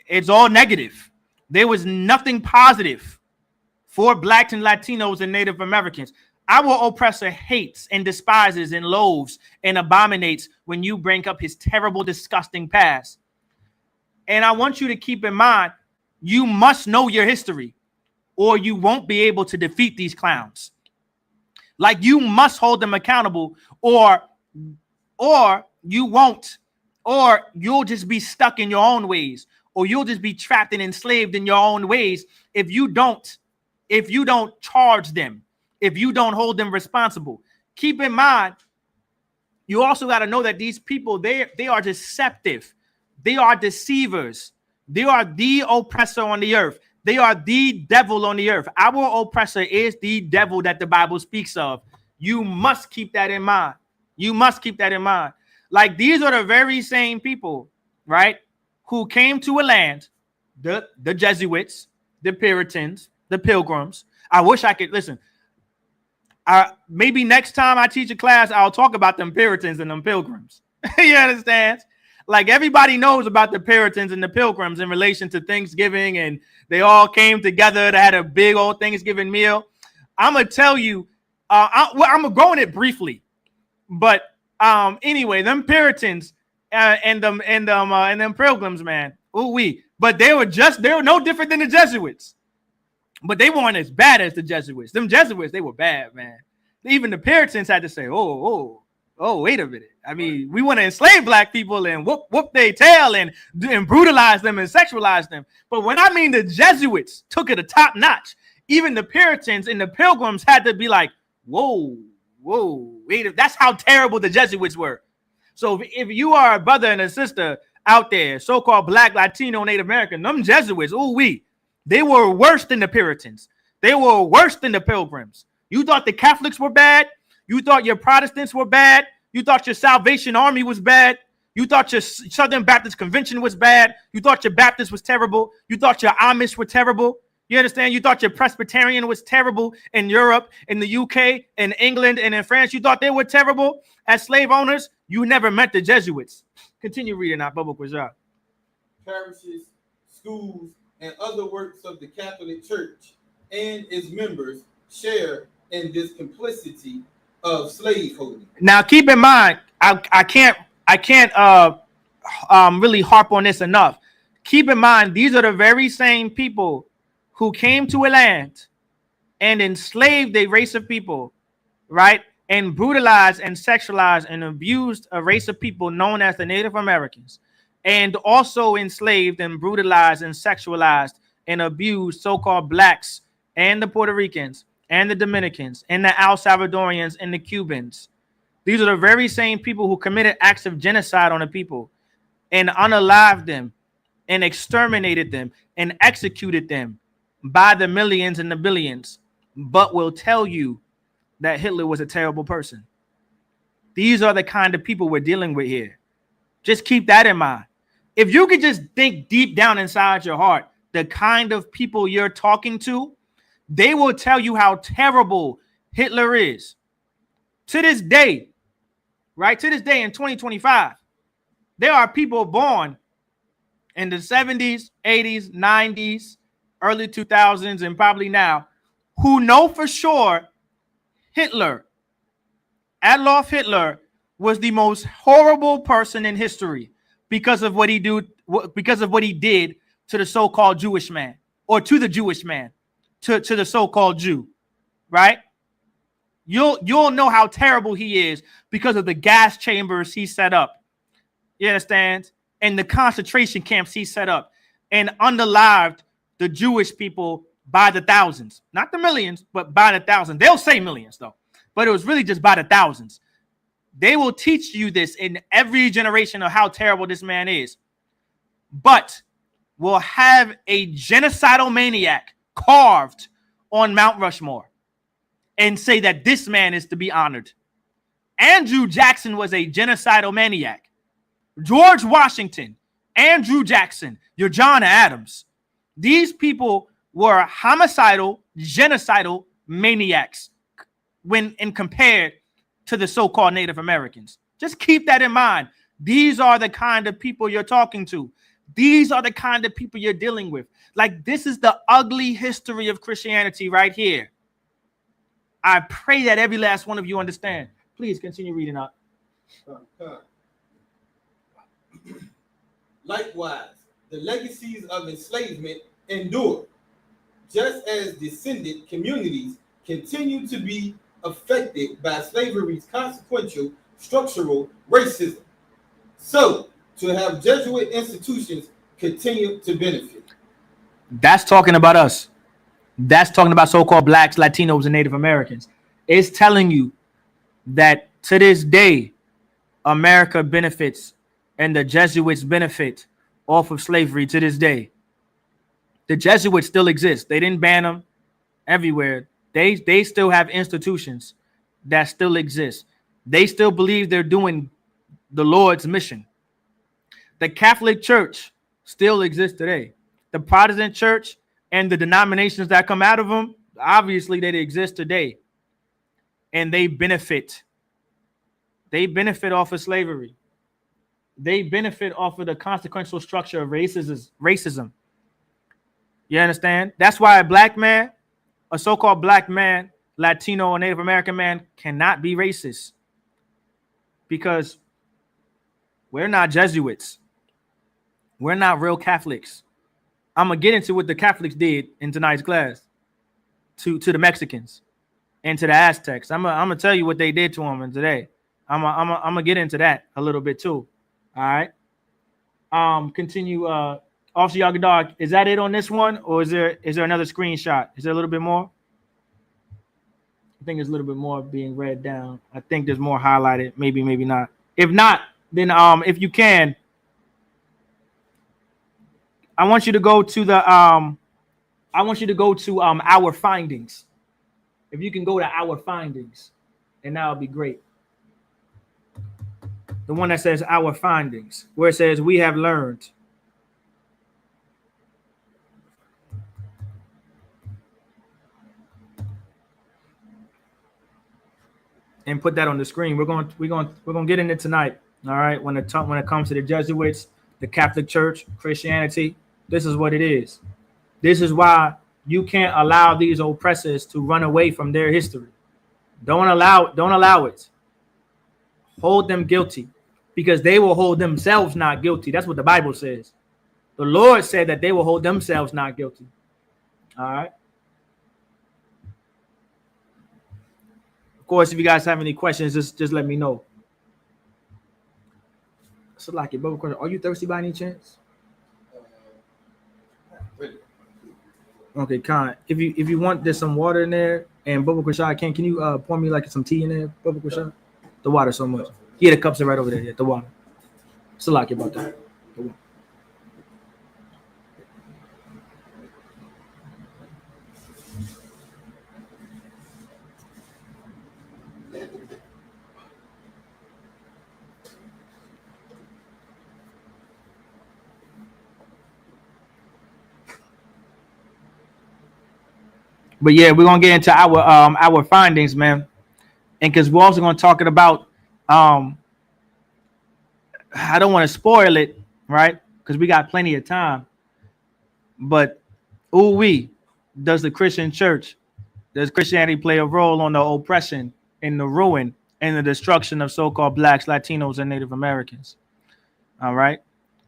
It's all negative. There was nothing positive for blacks and Latinos and Native Americans. Our oppressor hates and despises and loathes and abominates when you bring up his terrible, disgusting past. And I want you to keep in mind, you must know your history or you won't be able to defeat these clowns. Like, you must hold them accountable, or you won't, or you'll just be stuck in your own ways, or you'll just be trapped and enslaved in your own ways if you don't charge them, if you don't hold them responsible. Keep in mind, you also got to know that these people, they are deceptive. They are deceivers. They are the oppressor on the earth. They are the devil on the earth. Our oppressor is the devil that the Bible speaks of. You must keep that in mind. You must keep that in mind. Like, these are the very same people, right, who came to a land, the Jesuits, the Puritans, the Pilgrims. I wish I could listen. Maybe next time I teach a class, I'll talk about them Puritans and them Pilgrims. You understand? Like, everybody knows about the Puritans and the Pilgrims in relation to Thanksgiving, and they all came together to have a big old Thanksgiving meal. I'm gonna tell you, I'm gonna go in it briefly, but anyway, them Puritans and them Pilgrims, man, but they were no different than the Jesuits, but they weren't as bad as the Jesuits. Them Jesuits, they were bad, man. Even the Puritans had to say, oh, wait a minute. I mean, we want to enslave black people and whoop their tail and brutalize them and sexualize them. But when I mean the Jesuits took it a top notch, even the Puritans and the Pilgrims had to be like, whoa, wait. That's how terrible the Jesuits were. So if you are a brother and a sister out there, so-called black, Latino, Native American, them Jesuits, they were worse than the Puritans. They were worse than the Pilgrims. You thought the Catholics were bad? You thought your Protestants were bad? You thought your Salvation Army was bad? You thought your Southern Baptist Convention was bad? You thought your Baptist was terrible? You thought your Amish were terrible? You understand? You thought your Presbyterian was terrible in Europe, in the UK, in England, and in France. You thought they were terrible as slave owners? You never met the Jesuits. Continue reading our Bubba Quizar. Parishes, schools, and other works of the Catholic Church and its members share in this complicity of slaveholding. Now, keep in mind, I can't really harp on this enough. Keep in mind, these are the very same people who came to a land and enslaved a race of people, right? And brutalized and sexualized and abused a race of people known as the Native Americans, and also enslaved and brutalized and sexualized and abused so-called blacks and the Puerto Ricans and the Dominicans and the El Salvadorians and the Cubans. These are the very same people who committed acts of genocide on the people and unalived them and exterminated them and executed them by the millions and the billions, but will tell you that Hitler was a terrible person. These are the kind of people we're dealing with here. Just keep that in mind. If you could just think deep down inside your heart, the kind of people you're talking to, they will tell you how terrible Hitler is. To this day, right? To this day in 2025, there are people born in the 70s, 80s, 90s, early 2000s, and probably now, who know for sure Hitler, Adolf Hitler, was the most horrible person in history because of what he did to the so-called Jewish man, or to the Jewish man, to the so-called Jew, right? You'll know how terrible he is because of the gas chambers he set up. You understand? And the concentration camps he set up and unalived the Jewish people by the thousands, not the millions, but by the thousands. They'll say millions though, but it was really just by the thousands. They will teach you this in every generation of how terrible this man is, but we'll have a genocidal maniac carved on Mount Rushmore and say that this man is to be honored. Andrew Jackson was a genocidal maniac. George Washington, Andrew Jackson, your John Adams. These people were homicidal, genocidal maniacs when compared to the so-called Native Americans. Just keep that in mind. These are the kind of people you're talking to. These are the kind of people you're dealing with. Like, this is the ugly history of Christianity right here. I pray that every last one of you understand. Please continue reading up. Likewise, the legacies of enslavement endure, just as descendant communities continue to be affected by slavery's consequential structural racism. So, to have Jesuit institutions continue to benefit. That's talking about us. That's talking about so-called blacks, Latinos, and Native Americans. It's telling you that to this day, America benefits and the Jesuits benefit off of slavery to this day. The Jesuits still exist. They didn't ban them everywhere. They still have institutions that still exist. They still believe they're doing the Lord's mission. The Catholic Church still exists today. The Protestant Church and the denominations that come out of them, obviously they exist today. And they benefit. They benefit off of slavery. They benefit off of the consequential structure of racism. You understand? That's why a black man, a so-called black man, Latino or Native American man cannot be racist. Because we're not Jesuits. We're not real Catholics. I'm going to get into what the Catholics did in tonight's class to the Mexicans and to the Aztecs. I'm going to tell you what they did to them today. I'm going to get into that a little bit too. All right. Continue. Officer Yagadog, is that it on this one? Or is there another screenshot? Is there a little bit more? I think there's a little bit more being read down. I think there's more highlighted. Maybe, maybe not. If not, then if you can, I want you to go to the our findings. If you can go to our findings, and that'll be great. The one that says our findings, where it says we have learned. And put that on the screen. We're going to get in it tonight. All right. When it comes to the Jesuits, the Catholic Church, Christianity, this is what it is. This is why you can't allow these oppressors to run away from their history. Don't allow it. Hold them guilty, because they will hold themselves not guilty. That's what the Bible says. The Lord said that they will hold themselves not guilty. All right. Of course, if you guys have any questions, just let me know. So, like, are you thirsty by any chance? Okay, Khan. If you want, there's some water in there, and Bubba Krashad, can you pour me like some tea in there, Bubba Krashad? The water so much. Yeah, the cups are right over there. Yeah, the water. So, like, about that. But yeah, we're gonna get into our findings, man, and because we're also gonna talk about I don't want to spoil it, right? Because we got plenty of time. But does the Christian church, does Christianity play a role on the oppression and the ruin and the destruction of so-called blacks, Latinos, and Native Americans? All right,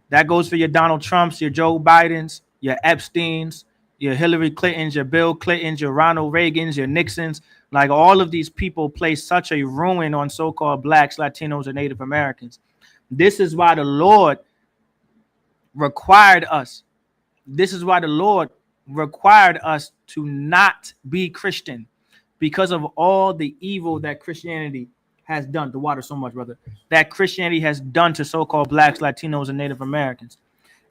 that goes for your Donald Trumps, your Joe Bidens, your Epsteins, your Hillary Clintons, your Bill Clintons, your Ronald Reagans, your Nixons. Like, all of these people place such a ruin on so-called blacks, Latinos, and Native Americans. This is why the Lord required us. This is why the Lord required us to not be Christian, because of all the evil that Christianity has done. The water so much, brother. That Christianity has done to so-called blacks, Latinos, and Native Americans.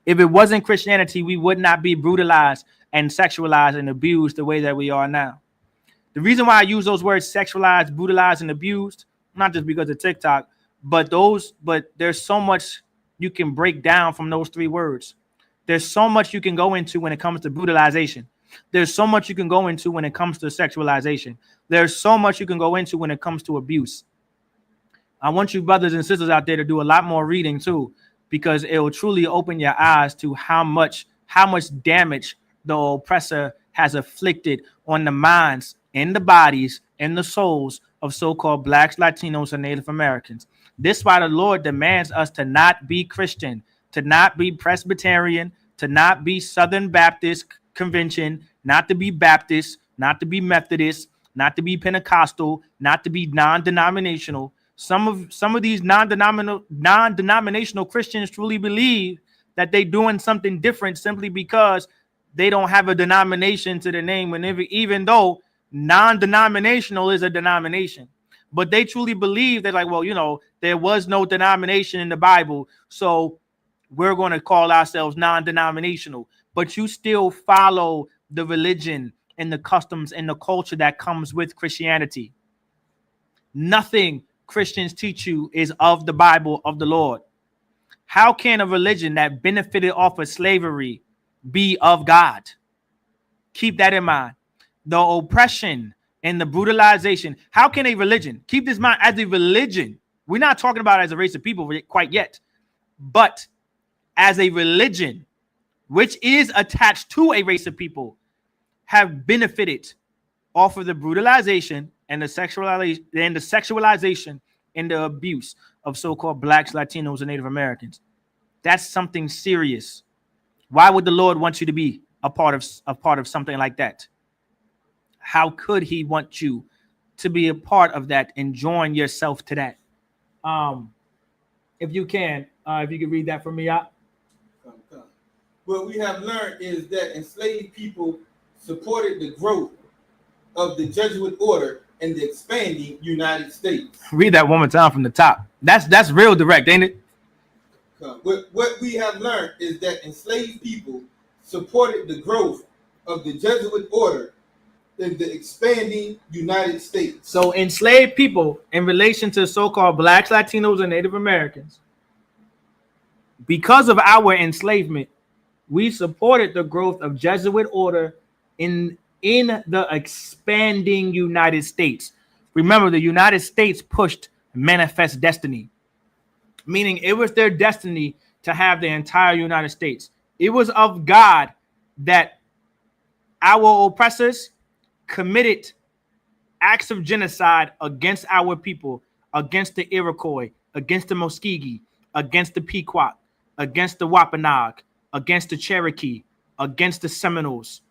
If it wasn't Christianity, we would not be brutalized and sexualized and abused the way that we are now. The reason why I use those words sexualized, brutalized, and abused, not just because of TikTok, but there's so much you can break down from those three words. There's so much you can go into when it comes to brutalization. There's so much you can go into when it comes to sexualization. There's so much you can go into when it comes to abuse. I want you brothers and sisters out there to do a lot more reading too, because it will truly open your eyes to how much damage the oppressor has afflicted on the minds and the bodies and the souls of so-called blacks, Latinos, and Native Americans. This is why the Lord demands us to not be Christian, to not be Presbyterian, to not be Southern Baptist Convention, not to be Baptist, not to be Methodist, not to be Pentecostal, not to be non-denominational. Some of these non-denominational Christians truly believe that they're doing something different simply because they don't have a denomination to their name, and even though non-denominational is a denomination, but they truly believe that, like, well, there was no denomination in the Bible, so we're going to call ourselves non-denominational, but you still follow the religion and the customs and the culture that comes with Christianity. Nothing Christians teach you is of the Bible of the Lord. How can a religion that benefited off of slavery be of God? Keep that in mind. The oppression and the brutalization. How can a religion, keep this in mind, as a religion, we're not talking about as a race of people quite yet, but as a religion, which is attached to a race of people, have benefited off of the brutalization and the sexualization and the abuse of so-called blacks, Latinos, and Native Americans. That's something serious. Why would the Lord want you to be a part of something like that? How could he want you to be a part of that and join yourself to that? If you can read that for me out. What we have learned is that enslaved people supported the growth of the Jesuit order in the expanding United States. Read that one more time from the top. That's real direct, ain't it? What we have learned is that enslaved people supported the growth of the Jesuit order in the expanding United States. So enslaved people in relation to so-called blacks, Latinos, and Native Americans, because of our enslavement, we supported the growth of Jesuit order in the expanding United States. Remember, the United States pushed manifest destiny, meaning it was their destiny to have the entire United States. It was of God that our oppressors committed acts of genocide against our people, against the Iroquois, against the Muskegee, against the Pequot, against the Wampanoag, against the Cherokee, against the Seminoles,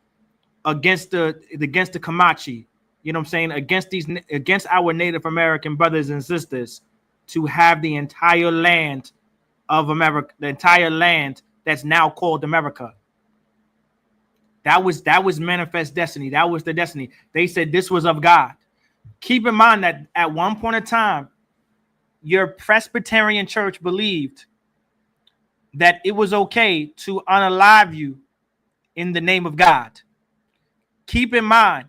against the Comanche, you know what I'm saying, against our Native American brothers and sisters, to have the entire land of America, the entire land that's now called America. That was manifest destiny. That was the destiny. They said this was of God. Keep in mind that at one point in time, your Presbyterian church believed that it was okay to unalive you in the name of God. Keep in mind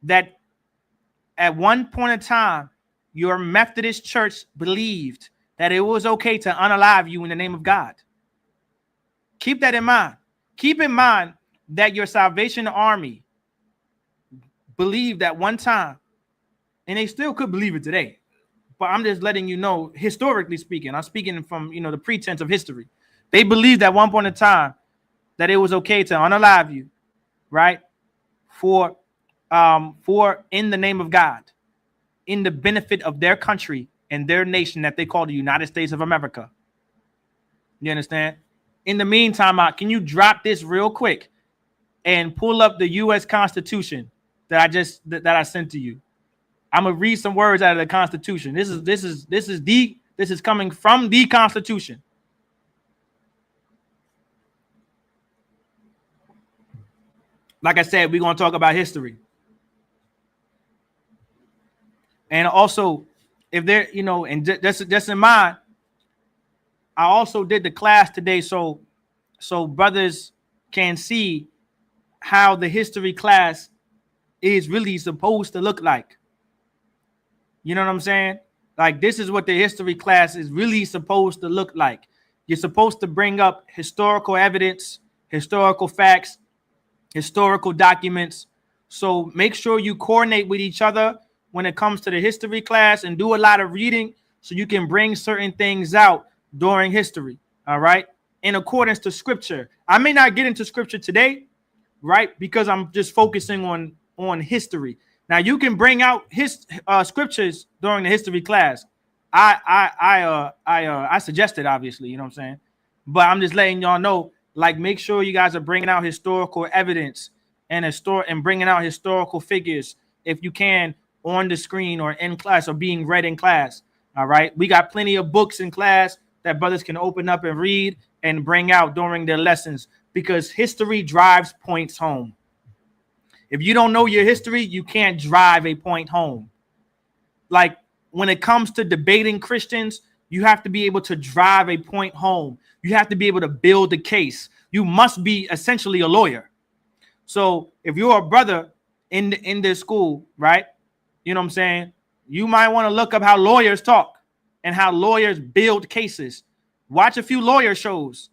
that at one point in time, your Methodist church believed that it was okay to unalive you in the name of God. Keep that in mind. Keep in mind that your Salvation Army believed at one time, and they still could believe it today, but I'm just letting you know, historically speaking, I'm speaking from, the pretense of history. They believed at one point in time that it was okay to unalive you, right? For in the name of God, in the benefit of their country and their nation that they call the United States of America. You understand? In the meantime, can you drop this real quick and pull up the U.S. Constitution that I sent to you? I'm gonna read some words out of the Constitution. This is coming from the Constitution. Like I said, we're gonna talk about history. And also, if there, and just in mind, I also did the class today, so brothers can see how the history class is really supposed to look like. You know what I'm saying? Like, this is what the history class is really supposed to look like. You're supposed to bring up historical evidence, historical facts, historical documents. So make sure you coordinate with each other when it comes to the history class and do a lot of reading so you can bring certain things out during history. All right. In accordance to scripture. I may not get into scripture today, right? Because I'm just focusing on history. Now you can bring out his scriptures during the history class. I suggest it, obviously, you know what I'm saying? But I'm just letting y'all know, like, make sure you guys are bringing out historical evidence and bringing out historical figures, if you can, on the screen or in class or being read in class. All right. We got plenty of books in class that brothers can open up and read and bring out during their lessons, because history drives points home. If you don't know your history, you can't drive a point home. Like, when it comes to debating Christians, You have to be able to drive a point home. You have to be able to build a case. You must be essentially a lawyer. So if you're a brother in this school, right? You know what I'm saying? You might want to look up how lawyers talk and how lawyers build cases. Watch a few lawyer shows.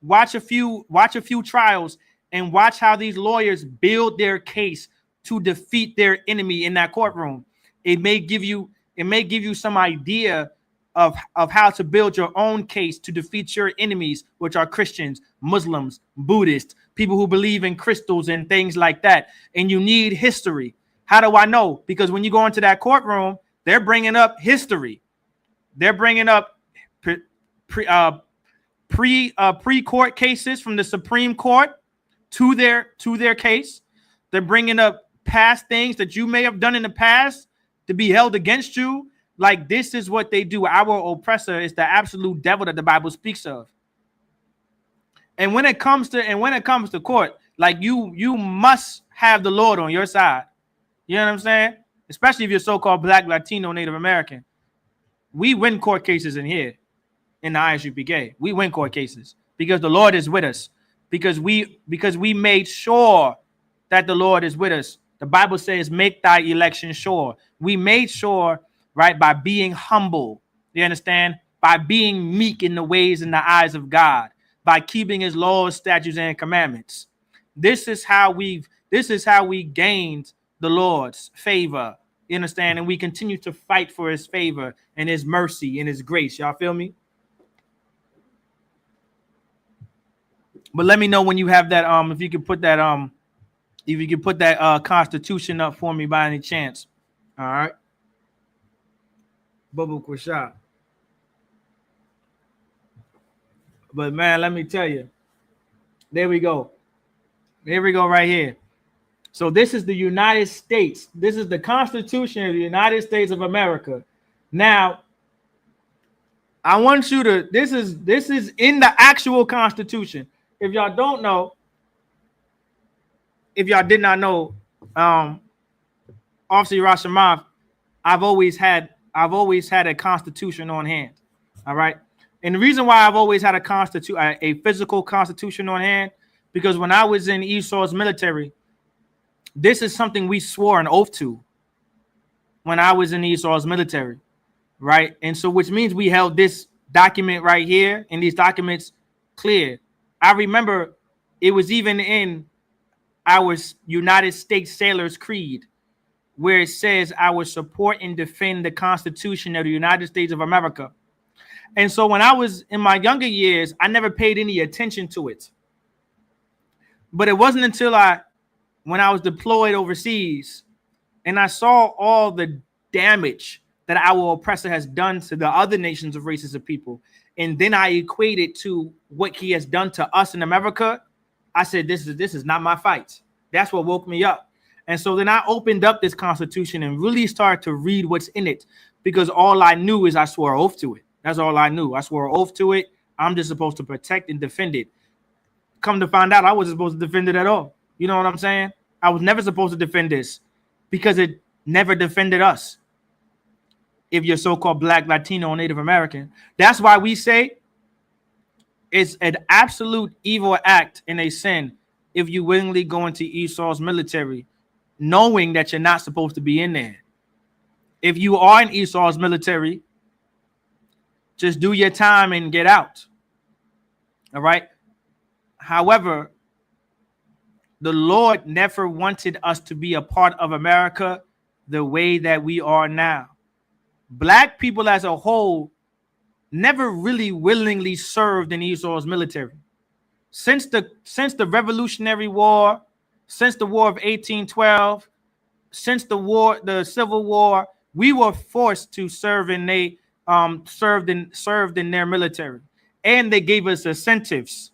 Watch a few trials and watch how these lawyers build their case to defeat their enemy in that courtroom. It may give you some idea of how to build your own case to defeat your enemies, which are Christians, Muslims, Buddhists, people who believe in crystals and things like that. And you need history. How do I know? Because when you go into that courtroom, they're bringing up history. They're bringing up pre-court cases from the Supreme Court to their case. They're bringing up past things that you may have done in the past to be held against you. Like, this is what they do. Our oppressor is the absolute devil that the Bible speaks of. And when it comes to court, like you must have the Lord on your side. You know what I'm saying? Especially if you're so-called Black, Latino, Native American. We win court cases in here in the ISUPK. We win court cases because the Lord is with us. Because we made sure that the Lord is with us. The Bible says, make thy election sure. We made sure, right, by being humble. You understand? By being meek in the ways in the eyes of God, by keeping his laws, statutes, and commandments. This is how we gained the Lord's favor. You understand? And we continue to fight for his favor and his mercy and his grace. Y'all feel me? But let me know when you have that. If you could put that Constitution up for me by any chance. All right. Bubba Kwasha. But man, let me tell you. There we go. Here we go right here. So this is the United States. This is the Constitution of the United States of America. Now, I want you to, this is in the actual Constitution. If y'all don't know, if y'all did not know, Officer Rashomov, I've always had a Constitution on hand. All right. And the reason why I've always had a physical Constitution on hand, because when I was in Esau's military, this is something we swore an oath to when I was in Esau's military, right? And so, which means we held this document right here, and these documents clear. I remember it was even in our United States Sailors Creed, where it says, I will support and defend the Constitution of the United States of America. And so when I was in my younger years, I never paid any attention to it. But it wasn't until when I was deployed overseas and I saw all the damage that our oppressor has done to the other nations of races of people, and then I equated to what he has done to us in America, I said, this is not my fight. That's what woke me up. And so then I opened up this Constitution and really started to read what's in it, because all I knew is I swore an oath to it. That's all I knew. I swore an oath to it. I'm just supposed to protect and defend it. Come to find out, I wasn't supposed to defend it at all. You know what I'm saying? I was never supposed to defend this because it never defended us. If you're so-called Black, Latino, or Native American, that's why we say it's an absolute evil act and a sin if you willingly go into Esau's military, knowing that you're not supposed to be in there. If you are in Esau's military, just do your time and get out. All right. However, the Lord never wanted us to be a part of America the way that we are now. Black people as a whole never really willingly served in Esau's military. Since the Revolutionary War, since the War of 1812, since the Civil War, we were forced to serve, and they served in their military, and they gave us incentives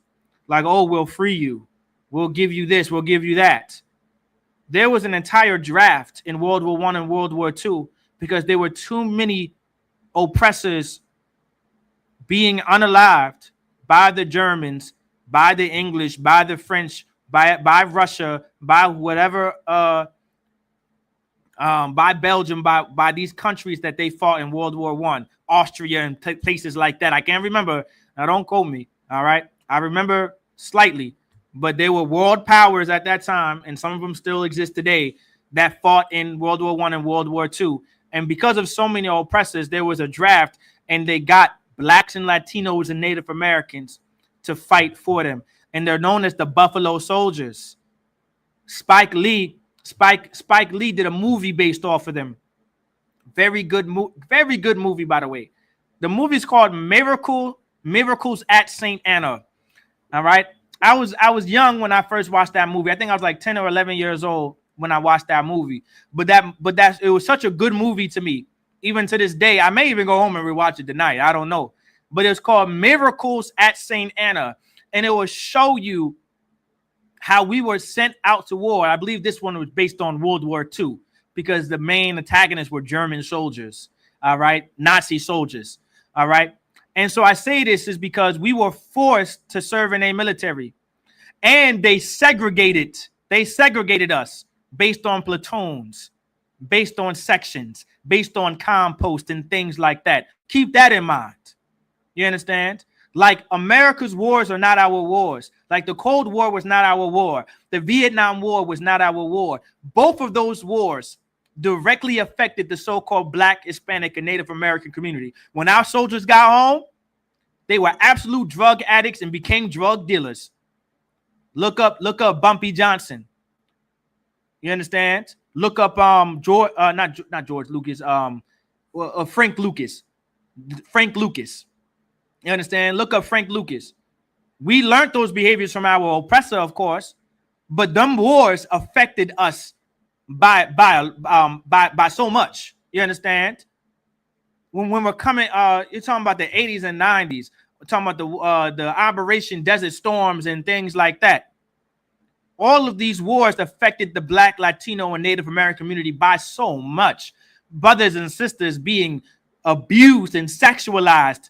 like, oh, we'll free you, we'll give you this, we'll give you that. There was an entire draft in World War I and World War II because there were too many oppressors being unalived by the Germans, by the English, by the French, by Russia, by whatever, by Belgium, by these countries that they fought in World War I. Austria and places like that. I can't remember. Now, don't quote me. All right. I remember slightly, but they were world powers at that time, and some of them still exist today, that fought in World War I and World War II. And because of so many oppressors, there was a draft, and they got blacks and Latinos and Native Americans to fight for them. And they're known as the Buffalo Soldiers. Spike Lee did a movie based off of them. Very good movie, by the way. The movie's called Miracles at St. Anna. All right. I was young when I first watched that movie. I think I was like 10 or 11 years old when I watched that movie. But it was such a good movie to me. Even to this day, I may even go home and rewatch it tonight. I don't know. But it's called Miracles at St. Anna. And it will show you how we were sent out to war. I believe this one was based on World War II because the main antagonists were German soldiers. All right. Nazi soldiers. All right. And so I say this is because we were forced to serve in a military, and they segregated us based on platoons, based on sections, based on compost and things like that. Keep that in mind. You understand? Like America's wars are not our wars. Like the Cold War was not our war. The Vietnam War was not our war. Both of those wars directly affected the so-called Black, Hispanic, and Native American community. When our soldiers got home, they were absolute drug addicts and became drug dealers. Look up Bumpy Johnson. You understand? Look up George, not George Lucas, Frank Lucas. Frank Lucas. You understand? Look up Frank Lucas. We learned those behaviors from our oppressor, of course, but them wars affected us by so much. You understand? When we're coming, you're talking about the 80s and 90s. We're talking about the Operation Desert Storms and things like that. All of these wars affected the Black, Latino, and Native American community by so much. Brothers and sisters being abused and sexualized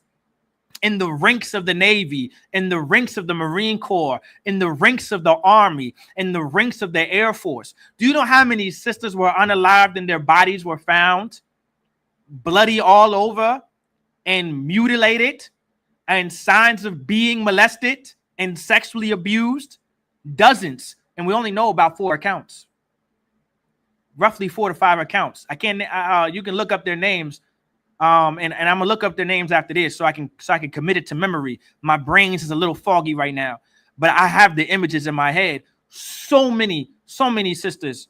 in the ranks of the Navy, in the ranks of the Marine Corps, in the ranks of the Army, in the ranks of the Air Force. Do you know how many sisters were unalived and their bodies were found bloody all over and mutilated and signs of being molested and sexually abused? Dozens. And we only know about 4 accounts. Roughly 4 to 5 accounts. I can't, you can look up their names. And I'm gonna look up their names after this so I can commit it to memory. My brain is a little foggy right now, but I have the images in my head. So many sisters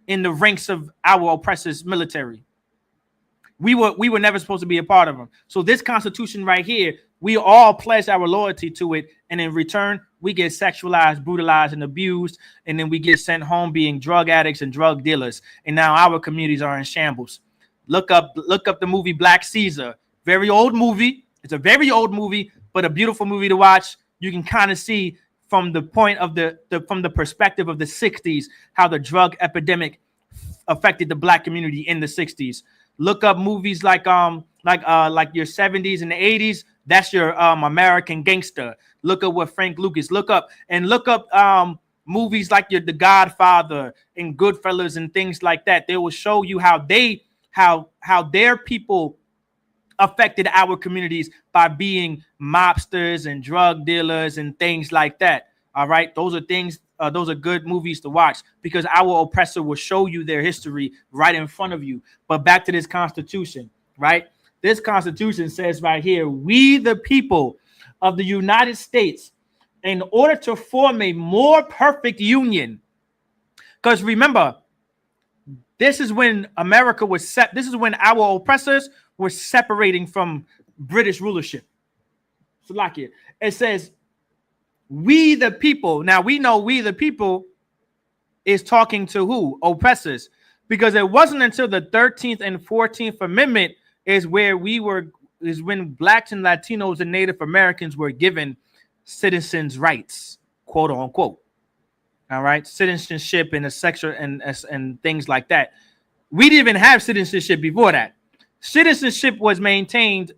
in the ranks of our oppressors' military. We were never supposed to be a part of them. So this Constitution right here, we all pledge our loyalty to it, and in return, we get sexualized, brutalized, and abused, and then we get sent home being drug addicts and drug dealers. And now our communities are in shambles. Look up the movie Black Caesar. Very old movie. It's a very old movie, but a beautiful movie to watch. You can kind of see from the point of from the perspective of the 60s how the drug epidemic affected the Black community in the 60s. Look up movies like your 70s and the 80s. That's your American Gangster. Look at what Frank Lucas. Look up movies like The Godfather and Goodfellas and things like that. They will show you how their people affected our communities by being mobsters and drug dealers and things like that. All right, those are good movies to watch because our oppressor will show you their history right in front of you. But back to this Constitution, right? This Constitution says right here, we the people of the United States, in order to form a more perfect union, because remember, this is when America was set. This is when our oppressors were separating from British rulership. So like it says, we the people. Now we know we the people is talking to who? Oppressors. Because it wasn't until the 13th and 14th Amendment is when Blacks and Latinos and Native Americans were given citizens' rights, quote unquote. All right, citizenship and a sexual and things like that. We didn't even have citizenship before that. Citizenship was maintained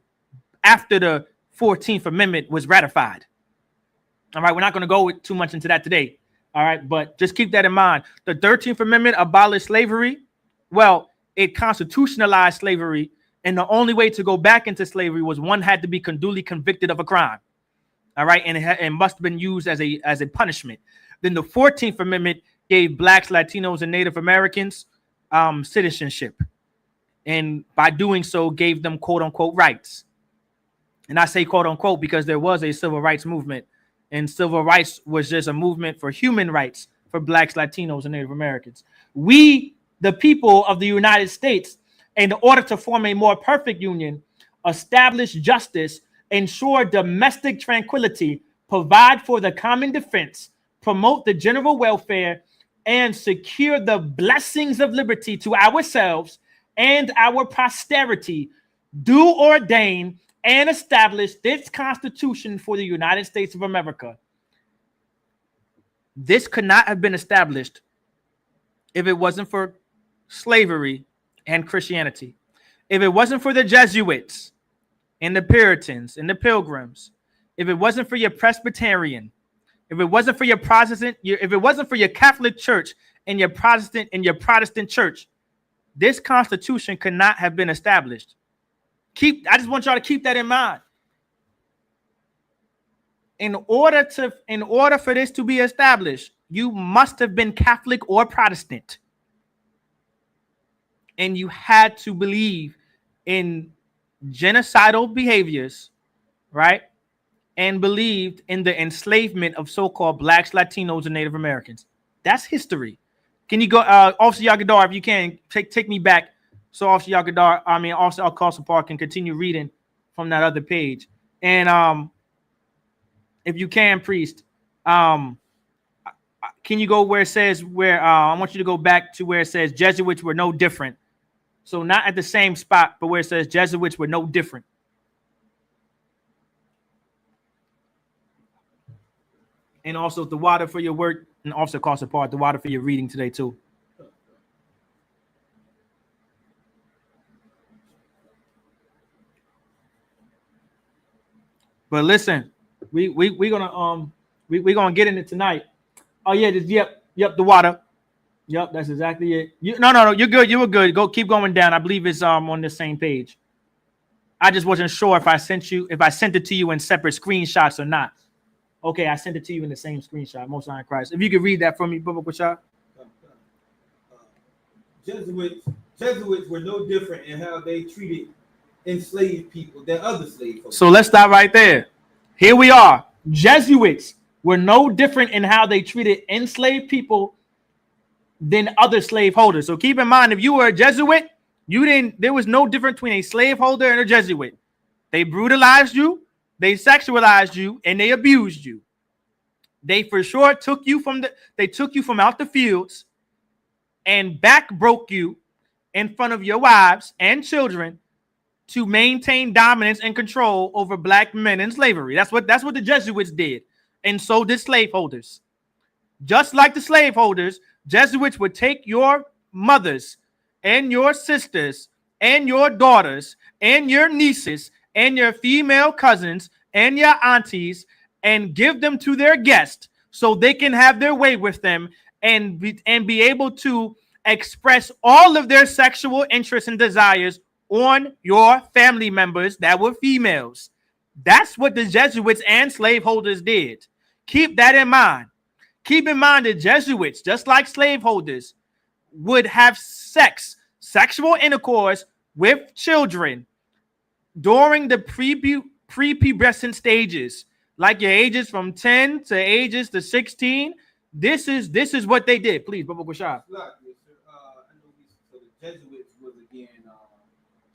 after the 14th Amendment was ratified. All right, we're not going to go too much into that today. All right, but just keep that in mind. The 13th Amendment abolished slavery. Well, it constitutionalized slavery And the only way to go back into slavery was one had to be duly convicted of a crime. All right. And it must have been used as a punishment. Then the 14th Amendment gave blacks, Latinos, and Native Americans citizenship. And by doing so, gave them quote unquote rights. And I say quote unquote because there was a civil rights movement, and civil rights was just a movement for human rights for blacks, Latinos, and Native Americans. We, the people of the United States, in order to form a more perfect union, establish justice, ensure domestic tranquility, provide for the common defense, promote the general welfare, and secure the blessings of liberty to ourselves and our posterity, do ordain and establish this Constitution for the United States of America. This could not have been established if it wasn't for slavery and Christianity. If it wasn't for the Jesuits and the Puritans and the Pilgrims, if it wasn't for your Presbyterian, if it wasn't for your Protestant, if it wasn't for your Catholic Church and your Protestant church, this Constitution could not have been established. I just want y'all to keep that in mind. In order for this to be established, you must have been Catholic or Protestant. And you had to believe in genocidal behaviors, right? And believed in the enslavement of so-called blacks, Latinos, and Native Americans. That's history. Can you go, Officer Yagadar, if you can, take me back so Officer Yagadar, Officer Al-Qasr Park can continue reading from that other page. And if you can, Priest, can you go where it says I want you to go back to where it says Jesuits were no different. So not at the same spot, but where it says Jesuits were no different. And also the water for your work, and Officer Al-Qasr Park, the water for your reading today too. But listen, we're gonna get in it tonight. Oh yeah, yep, the water. Yep, that's exactly it. No, you're good. You were good. Keep going down. I believe it's on the same page. I just wasn't sure if I sent it to you in separate screenshots or not. Okay, I sent it to you in the same screenshot. Most High in Christ. If you could read that for me, Bubba Quashah. Jesuits were no different in how they treated enslaved people than other slave folks. So let's stop right there. Here we are. Jesuits were no different in how they treated enslaved people than other slaveholders. So keep in mind, if you were a Jesuit, there was no difference between a slaveholder and a Jesuit. They brutalized you, they sexualized you, and they abused you. They for sure took you from out the fields and back broke you in front of your wives and children to maintain dominance and control over black men in slavery. That's what the Jesuits did. And so did slaveholders. Just like the slaveholders, Jesuits would take your mothers and your sisters and your daughters and your nieces and your female cousins and your aunties and give them to their guests so they can have their way with them and be able to express all of their sexual interests and desires on your family members that were females. That's what the Jesuits and slaveholders did. Keep that in mind. Keep in mind that Jesuits, just like slaveholders, would have sexual intercourse with children during the prepubescent stages, like your ages from 10 to ages to 16. This is what they did. Please, Bubba Quashah. So the Jesuits was again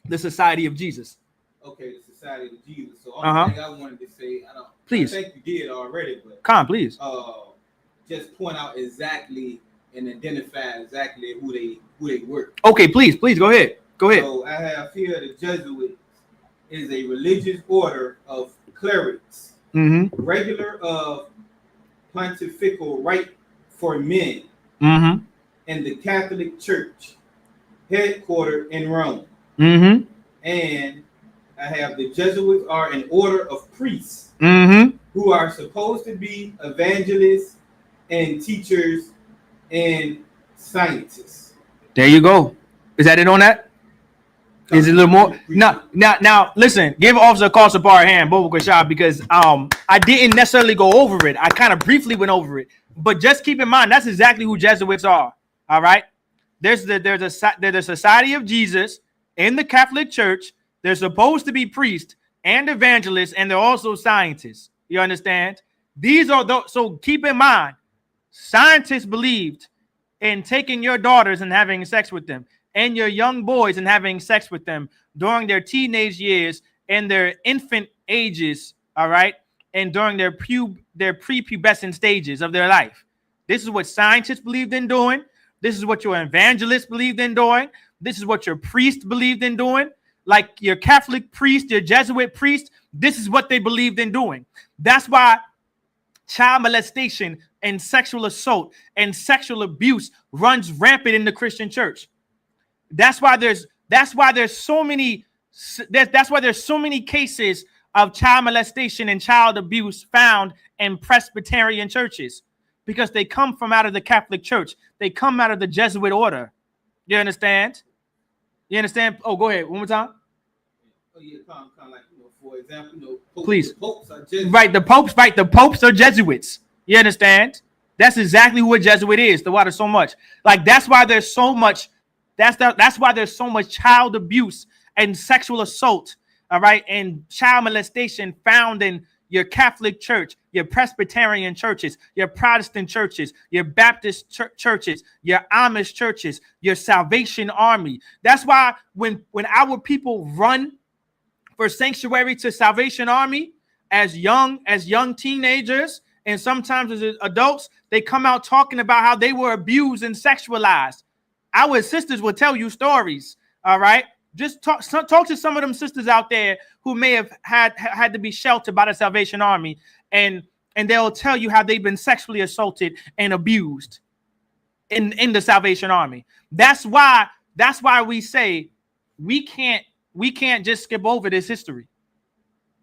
the Society of Jesus. Okay, the Society of Jesus. So only thing I wanted to say, Please. I think you did already, but Please. Just point out exactly and identify exactly who they were. Okay, please go ahead. So I have here the Jesuits is a religious order of clerics, regular of pontifical right for men, and the Catholic Church, headquartered in Rome. And I have the Jesuits are an order of priests who are supposed to be evangelists and teachers and scientists. There you go. Is that it on that? Is it a little more? Now, listen. Give Officer Carlson a hand, Bobo Kashab, because I didn't necessarily go over it. I kind of briefly went over it, but just keep in mind that's exactly who Jesuits are. All right. There's the Society of Jesus in the Catholic Church. They're supposed to be priests and evangelists, and they're also scientists. You understand? These are those. So keep in mind, scientists believed in taking your daughters and having sex with them, and your young boys and having sex with them during their teenage years and their infant ages. All right, and during their prepubescent stages of their life. This is what scientists believed in doing. This is what your evangelists believed in doing. This is what your priest believed in doing. Like your Catholic priest, your Jesuit priest, this is what they believed in doing. That's why child molestation and sexual assault and sexual abuse runs rampant in the Christian church. That's why there's so many cases of child molestation and child abuse found in Presbyterian churches, because they come from out of the Catholic Church. They come out of the Jesuit order. You understand? You understand? Oh, go ahead. One more time. Oh, yeah, kind of like, for example, please. The popes are Jesuits. Right, the popes are Jesuits. You understand? That's exactly who a Jesuit is. The water so much. Like, that's why there's so much. That's why there's so much child abuse and sexual assault. All right, and child molestation found in your Catholic Church, your Presbyterian churches, your Protestant churches, your Baptist churches, your Amish churches, your Salvation Army. That's why when our people run for sanctuary to Salvation Army as young teenagers and sometimes as adults, they come out talking about how they were abused and sexualized. Our sisters will tell you stories. All right. Just talk to some of them sisters out there who may have had to be sheltered by the Salvation Army, and they'll tell you how they've been sexually assaulted and abused in the Salvation Army. That's why we say we can't just skip over this history.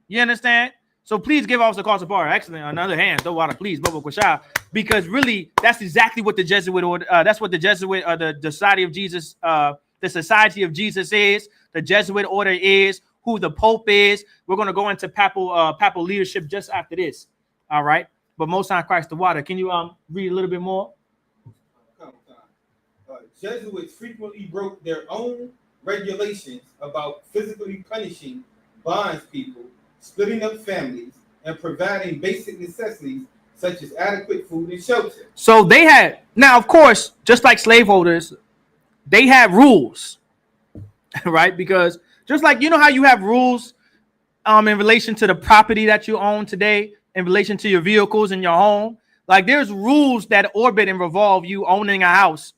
You understand? So please give Officer Carlson Parr excellent another hand. Throw water, please, Bobo Kwasha, because really that's exactly what the Jesuit order. That's what the Jesuit the Society of Jesus. The Society of Jesus is, the Jesuit order is, who the Pope is. We're going to go into papal leadership just after this. All right. But Most High Christ the water. Can you read a little bit more? Jesuits frequently broke their own regulations about physically punishing bondspeople, splitting up families, and providing basic necessities such as adequate food and shelter. So they had, now of course, just like slaveholders, they had rules, right? Because just like, you know how you have rules in relation to the property that you own today, in relation to your vehicles in your home, like there's rules that orbit and revolve you owning a house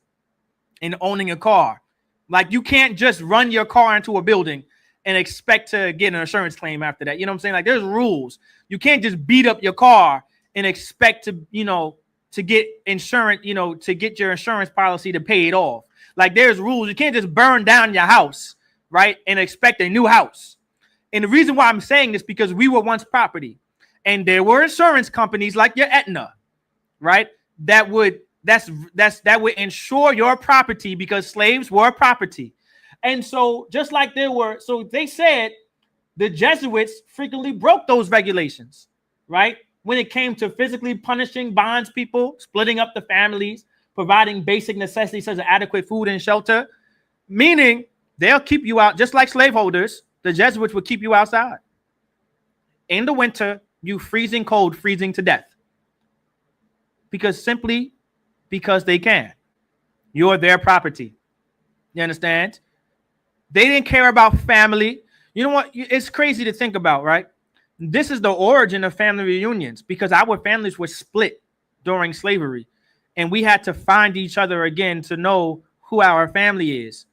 and owning a car. Like you can't just run your car into a building and expect to get an insurance claim after that. You know what I'm saying? Like there's rules. You can't just beat up your car and expect to, to get insurance, to get your insurance policy to pay it off. Like there's rules. You can't just burn down your house, right, and expect a new house. And the reason why I'm saying this, because we were once property, and there were insurance companies like your Aetna, right, that would insure your property because slaves were property. And so just like so they said the Jesuits frequently broke those regulations, right, when it came to physically punishing bondspeople, splitting up the families, providing basic necessities such as adequate food and shelter, meaning they'll keep you out, just like slaveholders. The Jesuits would keep you outside. In the winter, you freezing cold, freezing to death. Because they can. You're their property. You understand? They didn't care about family. You know what? It's crazy to think about, right? This is the origin of family reunions, because our families were split during slavery. And we had to find each other again to know who our family is.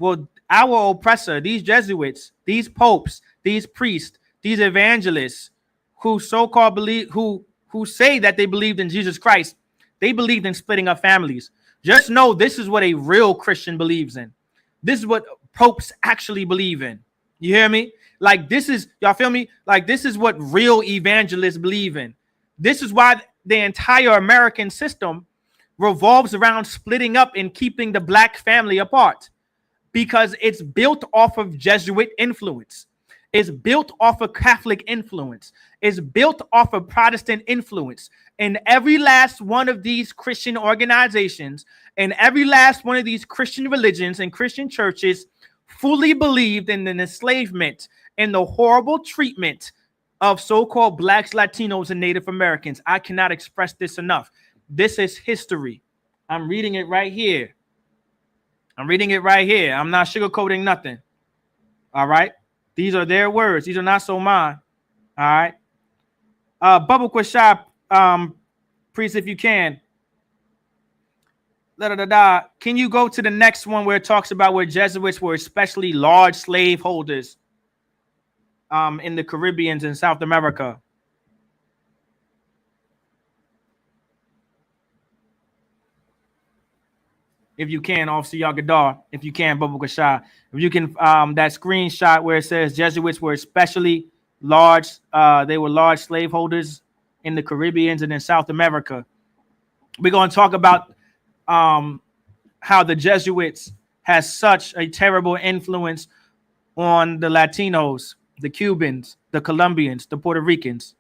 Well, our oppressor, these Jesuits, these popes, these priests, these evangelists, who so-called believe, who say that they believed in Jesus Christ, they believed in splitting up families. Just know this is what a real Christian believes in. This is what popes actually believe in. You hear me? Like this is, y'all feel me? Like this is what real evangelists believe in. This is why the entire American system revolves around splitting up and keeping the black family apart. because it's built off of Jesuit influence. It's built off of Catholic influence. It's built off of Protestant influence. And every last one of these Christian organizations and every last one of these Christian religions and Christian churches fully believed in the enslavement and the horrible treatment of so-called blacks, Latinos, and Native Americans. I cannot express this enough. This is history. I'm reading it right here. I'm reading it right here. I'm not sugarcoating nothing. All right. These are their words. These are not so mine. All right. Bubble Quashab, priest, if you can. Can you go to the next one where it talks about where Jesuits were especially large slaveholders in the Caribbean and South America? If you can, Officer Yagadar, if you can, Bubba Kashah, if you can, that screenshot where it says Jesuits were especially large, they were large slaveholders in the Caribbean and in South America. We're going to talk about how the Jesuits has such a terrible influence on the Latinos, the Cubans, the Colombians, the Puerto Ricans,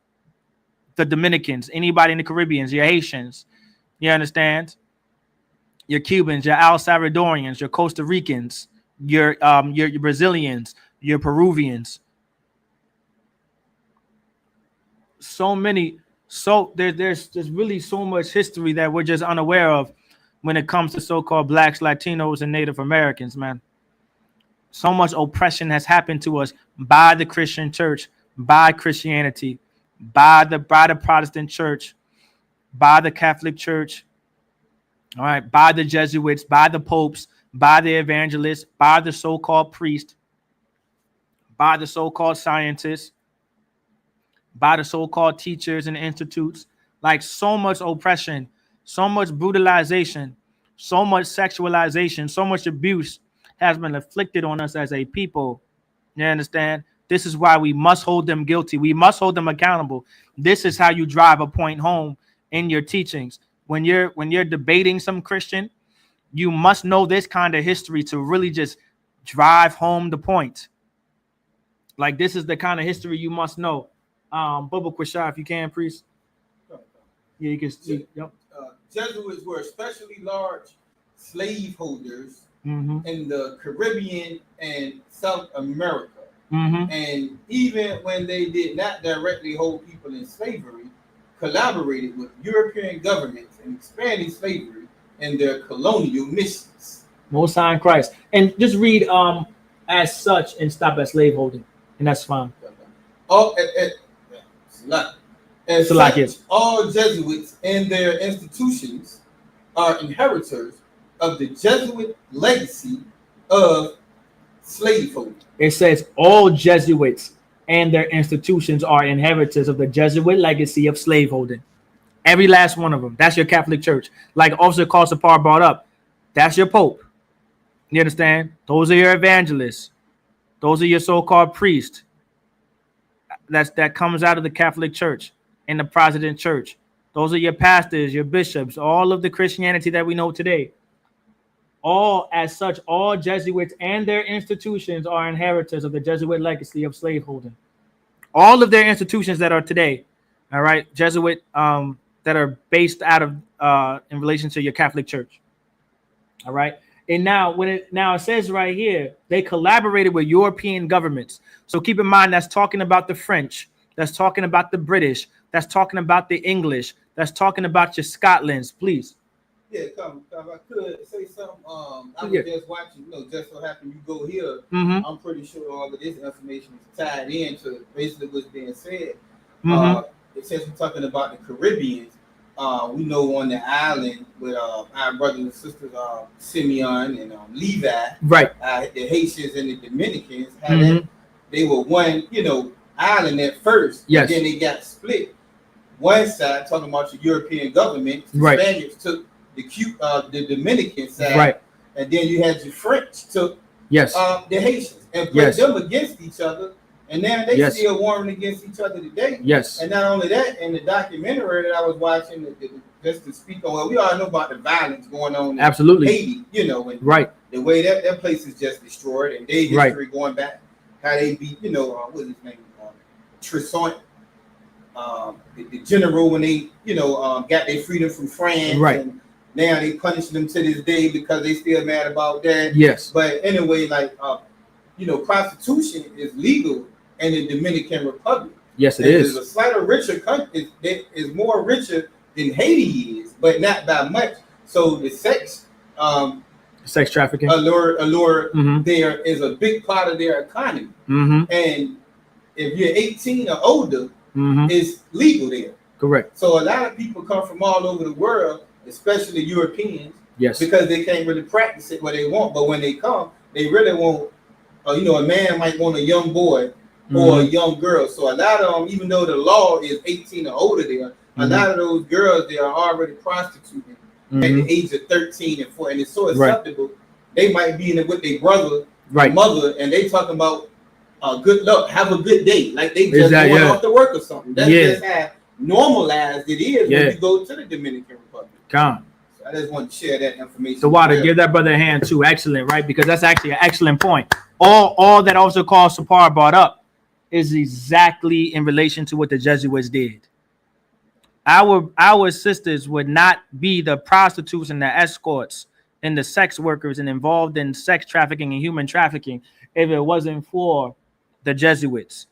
the Dominicans, anybody in the Caribbean, your Haitians, you understand? Your Cubans, your El Salvadorians, your Costa Ricans, your Brazilians, your Peruvians. So many, there's really so much history that we're just unaware of when it comes to so-called blacks, Latinos, and Native Americans, man. So much oppression has happened to us by the Christian church, by Christianity, by the Protestant church, by the Catholic church. All right, by the Jesuits, by the popes, by the evangelists, by the so-called priest, by the so-called scientists, by the so-called teachers and institutes. Like, so much oppression, so much brutalization, so much sexualization, so much abuse has been inflicted on us as a people. You understand? This is why we must hold them guilty. We must hold them accountable. This is how you drive a point home in your teachings. When you're debating some Christian, you must know this kind of history to really just drive home the point. Like, this is the kind of history you must know. Bubba Quashah, if you can, priest. Yeah, you can see. Yep. Jesuits were especially large slaveholders in the Caribbean and South America. And even when they did not directly hold people in slavery, collaborated with European governments in expanding slavery and their colonial missions. Most High in Christ. And just read as such and stop at slaveholding. And that's fine. All Jesuits and their institutions are inheritors of the Jesuit legacy of slaveholding. It says all Jesuits and their institutions are inheritors of the Jesuit legacy of slaveholding. Every last one of them. That's your Catholic Church. Like Officer Kalsapar brought up, that's your Pope. You understand? Those are your evangelists. Those are your so-called priests. That comes out of the Catholic Church and the Protestant Church. Those are your pastors, your bishops, all of the Christianity that we know today. All, as such, all Jesuits and their institutions are inheritors of the Jesuit legacy of slaveholding. All of their institutions that are today, all right, Jesuit, that are based out of in relation to your Catholic Church. All right. And now it says right here, they collaborated with European governments. So keep in mind, that's talking about the French, that's talking about the British, that's talking about the English, that's talking about your Scotlands, please. Yeah, come. I could say something. I was just watching, just so happened you go here. I'm pretty sure all of this information is tied into basically what's being said. It says we're talking about the Caribbeans. We know on the island with our brothers and sisters, Simeon and Levi, right? The Haitians and the Dominicans, they were one, island at first. Yes. Then they got split. One side talking about the European government, the right. Spaniards took the Dominican side, right, and then you had the French took yes the Haitians and put them against each other, And now they Yes. still warring against each other today. Yes. And not only that, in the documentary that I was watching, just to speak on, well, we all know about the violence going on in Absolutely. Haiti, you know, and Right. the way that place is just destroyed, and their history Right. going back, how they beat, you know, what's his name, Trisont, the general when they, you know, got their freedom from France, Right. and now they punish them to this day because they still mad about that. Yes. But anyway, like, you know, prostitution is legal in the Dominican Republic. Yes, it It's is. a slightly richer country. It is more richer than Haiti is, but not by much. So the sex Sex trafficking. allure Mhm. there is a big part of their economy. Mm-hmm. And if you're 18 or older, Mm-hmm. it's legal there. Correct. So a lot of people come from all over the world, especially Europeans, Yes. because they can't really practice it where they want. But when they come, they really want, you know, a man might want a young boy or a young girl. So a lot of them, even though the law is 18 or older there, a lot of those girls, they are already prostituting at the age of 13 and 14. And it's so acceptable. They might be in it with their brother, mother, and they talking about good luck, have a good day. Like they just going off to work or something. That's just how normalized it is when you go to the Dominican Republic. Come. So I just want to share that information. So Water, give that brother a hand too. Excellent, right? Because that's actually an excellent point. All that also called Sapar brought up is exactly in relation to what the Jesuits did. Our sisters would not be the prostitutes and the escorts and the sex workers and involved in sex trafficking and human trafficking if it wasn't for the Jesuits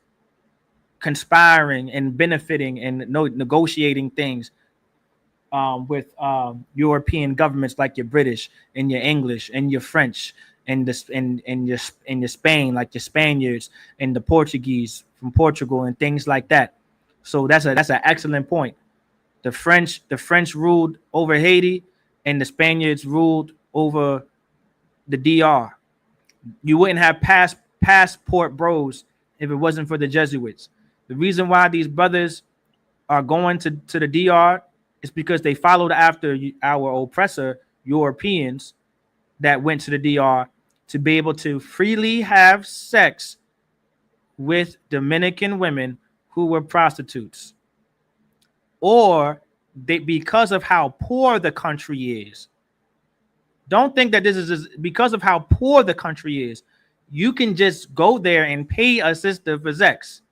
conspiring and benefiting and negotiating things with European governments like your British and your English and your French and your Spain, like your Spaniards and the Portuguese from Portugal and things like that. So that's an excellent point. The French ruled over Haiti and the Spaniards ruled over the DR. You wouldn't have passport bros if it wasn't for the Jesuits. The reason why these brothers are going to the DR is because they followed after our oppressor, Europeans, that went to the DR to be able to freely have sex with Dominican women who were prostitutes. Or because of how poor the country is. Don't think that this is because of how poor the country is. You can just go there and pay a sister for sex.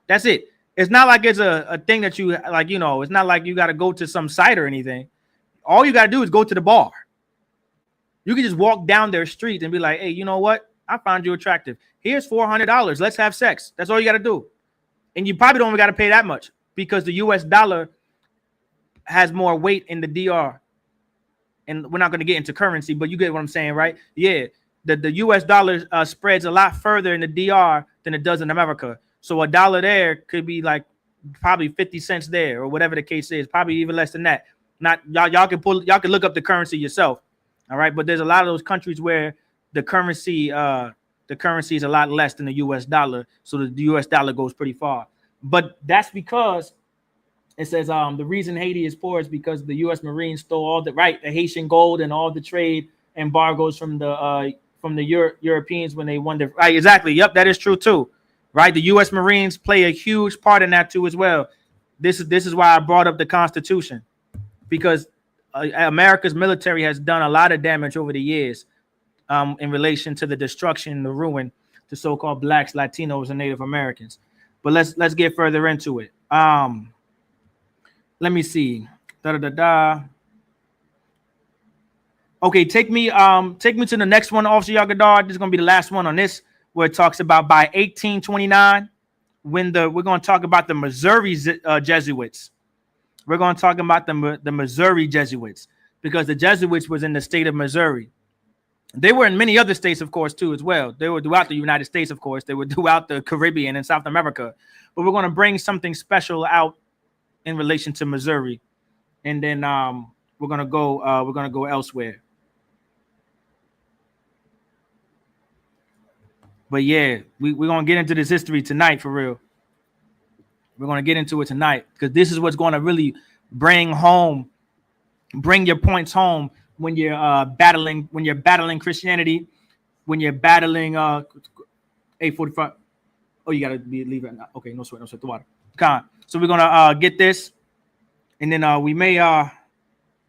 That's it. It's not like it's a thing that you like, you know, it's not like you got to go to some site or anything. All you got to do is go to the bar. You can just walk down their street and be like, hey, you know what? I found you attractive. Here's $400. Let's have sex. That's all you got to do. And you probably don't even got to pay that much because the US dollar has more weight in the DR. And we're not going to get into currency, but you get what I'm saying, right? Yeah. The US dollar spreads a lot further in the DR than it does in America. So a dollar there could be like probably 50 cents there or whatever the case is, probably even less than that. Not y'all can look up the currency yourself. All right. But there's a lot of those countries where the currency is a lot less than the US dollar. So the US dollar goes pretty far. But that's because it says the reason Haiti is poor is because the U.S. Marines stole all the Haitian gold and all the trade embargoes from the Europeans when they won the right. Exactly. Yep, that is true too. Right. The U.S. Marines play a huge part in that too as well. This is why I brought up the Constitution, because America's military has done a lot of damage over the years in relation to the destruction and the ruin to so-called blacks, Latinos, and Native Americans. But let's get further into it. Let me see. Okay, take me to the next one, Officer Yagadar. This is gonna be the last one on this, where it talks about by 1829, we're gonna talk about the Missouri Jesuits. We're gonna talk about the Missouri Jesuits because the Jesuits was in the state of Missouri. They were in many other states, of course, too, as well. They were throughout the United States, of course. They were throughout the Caribbean and South America. But we're gonna bring something special out in relation to Missouri, and then we're gonna go elsewhere. But yeah, we're gonna get into this history tonight for real. We're gonna get into it tonight because this is what's gonna really bring your points home when you're battling Christianity, when you're battling 845. Oh, you gotta leave it. Okay, no sweat, no sweat. The water. Con. So we're gonna get this, and then we may let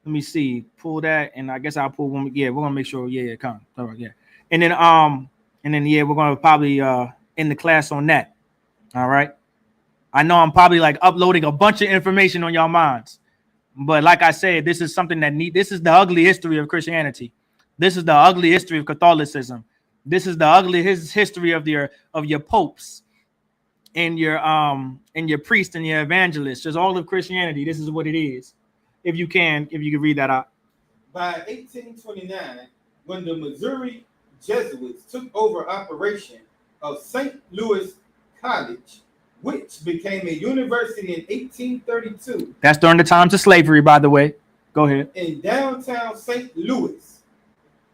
me see, pull that, and I guess I'll pull one. Yeah, we're gonna make sure. Yeah, con. All right, yeah, and then yeah, we're gonna probably end the class on that. All right. I know I'm probably like uploading a bunch of information on y'all minds, but like I said, this is something this is the ugly history of Christianity. This is the ugly history of Catholicism. This is the ugly history of your popes and your priests and your evangelists. Just all of Christianity. This is what it is. If you can read that out. By 1829, when the Missouri Jesuits took over operation of St. Louis College, which became a university in 1832. That's during the times of slavery, by the way. Go ahead. In downtown St. Louis,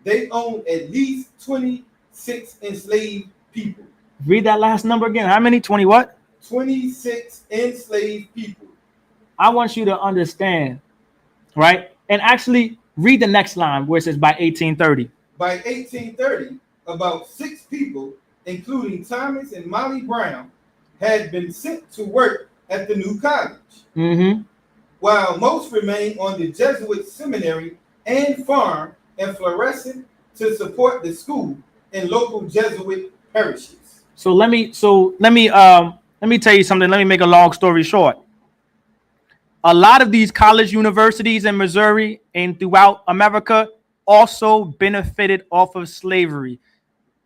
they owned at least 26 enslaved people. Read that last number again. How many? 20 what? 26 enslaved people. I want you to understand, right? And actually read the next line where it says by 1830. By 1830, about 6 people, including Thomas and Molly Brown, had been sent to work at the new college, while most remained on the Jesuit seminary and farm and Florissant to support the school and local Jesuit parishes. So let me tell you something. Let me make a long story short. A lot of these college universities in Missouri and throughout America also benefited off of slavery.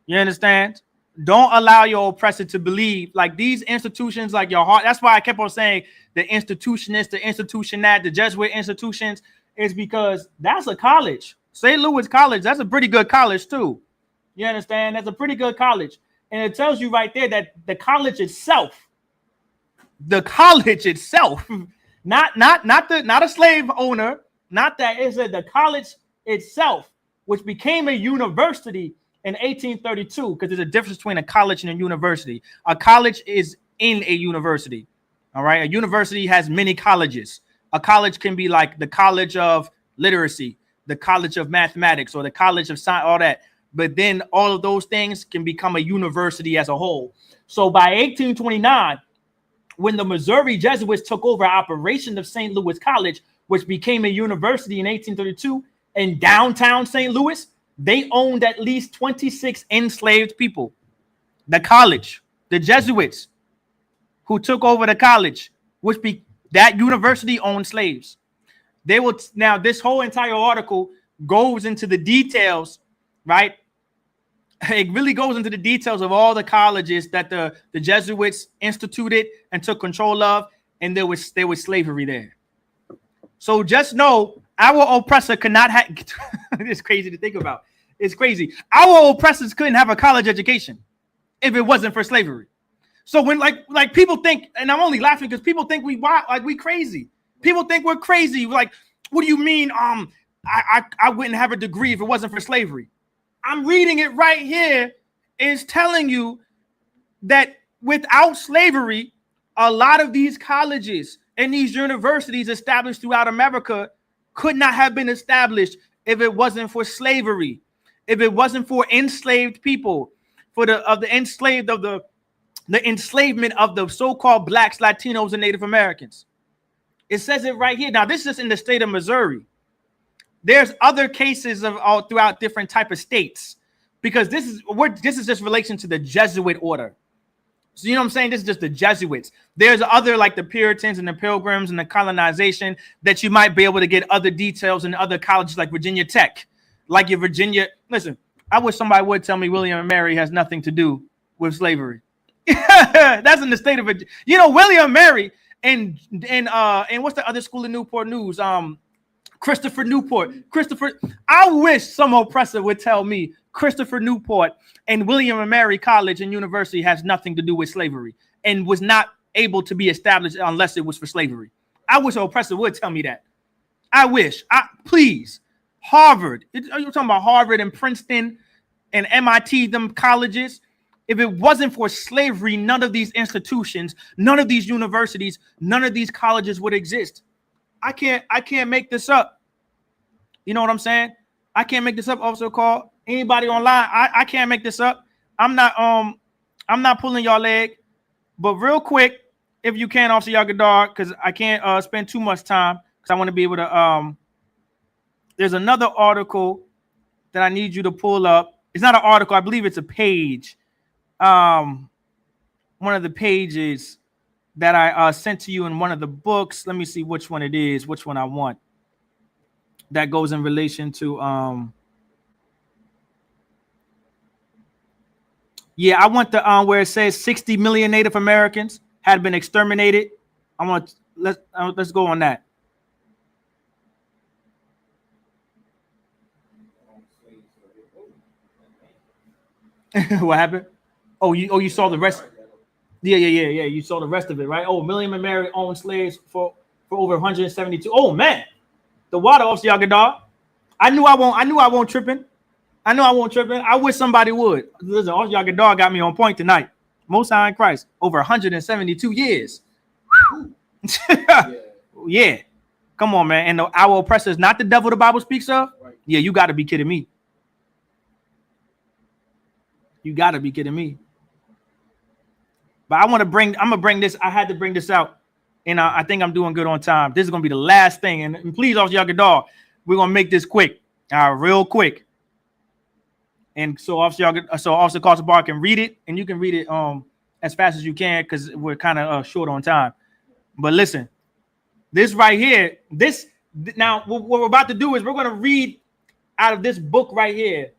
You understand? Don't allow your oppressor to believe like these institutions, like your heart. That's why I kept on saying the institutionists, the institution that the Jesuit institutions is because that's a college. St. Louis College, that's a pretty good college too. You understand? That's a pretty good college. And it tells you right there that the college itself, not a slave owner, not that, it's the college itself, which became a university in 1832, because there's a difference between a college and a university. A college is in a university. All right. A university has many colleges. A college can be like the College of Literacy, the College of Mathematics, or the College of Science, all that. But then all of those things can become a university as a whole. So by 1829, when the Missouri Jesuits took over operation of St. Louis College, which became a university in 1832 in downtown St. Louis, they owned at least 26 enslaved people. The college, the Jesuits who took over the college, that university owned slaves. Now this whole entire article goes into the details, right? It really goes into the details of all the colleges that the Jesuits instituted and took control of, and there was slavery there. So just know our oppressor could not have. It's crazy to think about. It's crazy. Our oppressors couldn't have a college education if it wasn't for slavery. So when like people think, and I'm only laughing because people think we crazy. People think we're crazy. Like, what do you mean? I wouldn't have a degree if it wasn't for slavery. I'm reading it right here. It's telling you that without slavery, a lot of these colleges and these universities established throughout America could not have been established if it wasn't for slavery, if it wasn't for enslaved people, the enslavement of the so-called blacks, Latinos, and Native Americans. It says it right here. Now, this is in the state of Missouri. There's other cases of all throughout different type of states, because this is just relation to the Jesuit order. So you know what I'm saying? This is just the Jesuits. There's other like the Puritans and the Pilgrims and the colonization that you might be able to get other details in other colleges like Virginia Tech, like your Virginia. Listen, I wish somebody would tell me William and Mary has nothing to do with slavery. That's in the state of Virginia. You know, William and Mary and what's the other school in Newport News? Christopher Newport. I wish some oppressor would tell me Christopher Newport and William and Mary College and University has nothing to do with slavery and was not able to be established unless it was for slavery. I wish an oppressor would tell me that. I wish. Please. Harvard. Are you talking about Harvard and Princeton and MIT, them colleges? If it wasn't for slavery, none of these institutions, none of these universities, none of these colleges would exist. I can't make this up. You know what I'm saying? I can't make this up. Also call anybody online. I can't make this up. I'm not pulling your leg. But real quick, if you can, Officer Yagadar, because I can't spend too much time because I want to be able to. There's another article that I need you to pull up. It's not an article. I believe it's a page. One of the pages that I sent to you in one of the books. Let me see which one it is, which one I want. That goes in relation to yeah, I want the where it says 60 million Native Americans had been exterminated. I want let's go on that. What happened? Oh, you saw the rest. Yeah. You saw the rest of it, right? Oh, William and Mary owned slaves for over 172. Oh man, the water, Officer Yagadar. I knew I won't tripping. I wish somebody would. Listen, Officer Yagadar got me on point tonight. Most High in Christ, over 172 years. Yeah. Come on, man. And our oppressor is not the devil the Bible speaks of. Right. Yeah, you got to be kidding me. But I'm gonna bring this. I had to bring this out, and I think I'm doing good on time. This is gonna be the last thing, and please, Officer Yagadar, we're gonna make this quick, real quick. And so Officer Carson Barr can read it, and you can read it as fast as you can because we're kind of short on time. But listen, this right here, now what we're about to do is we're gonna read out of this book right here.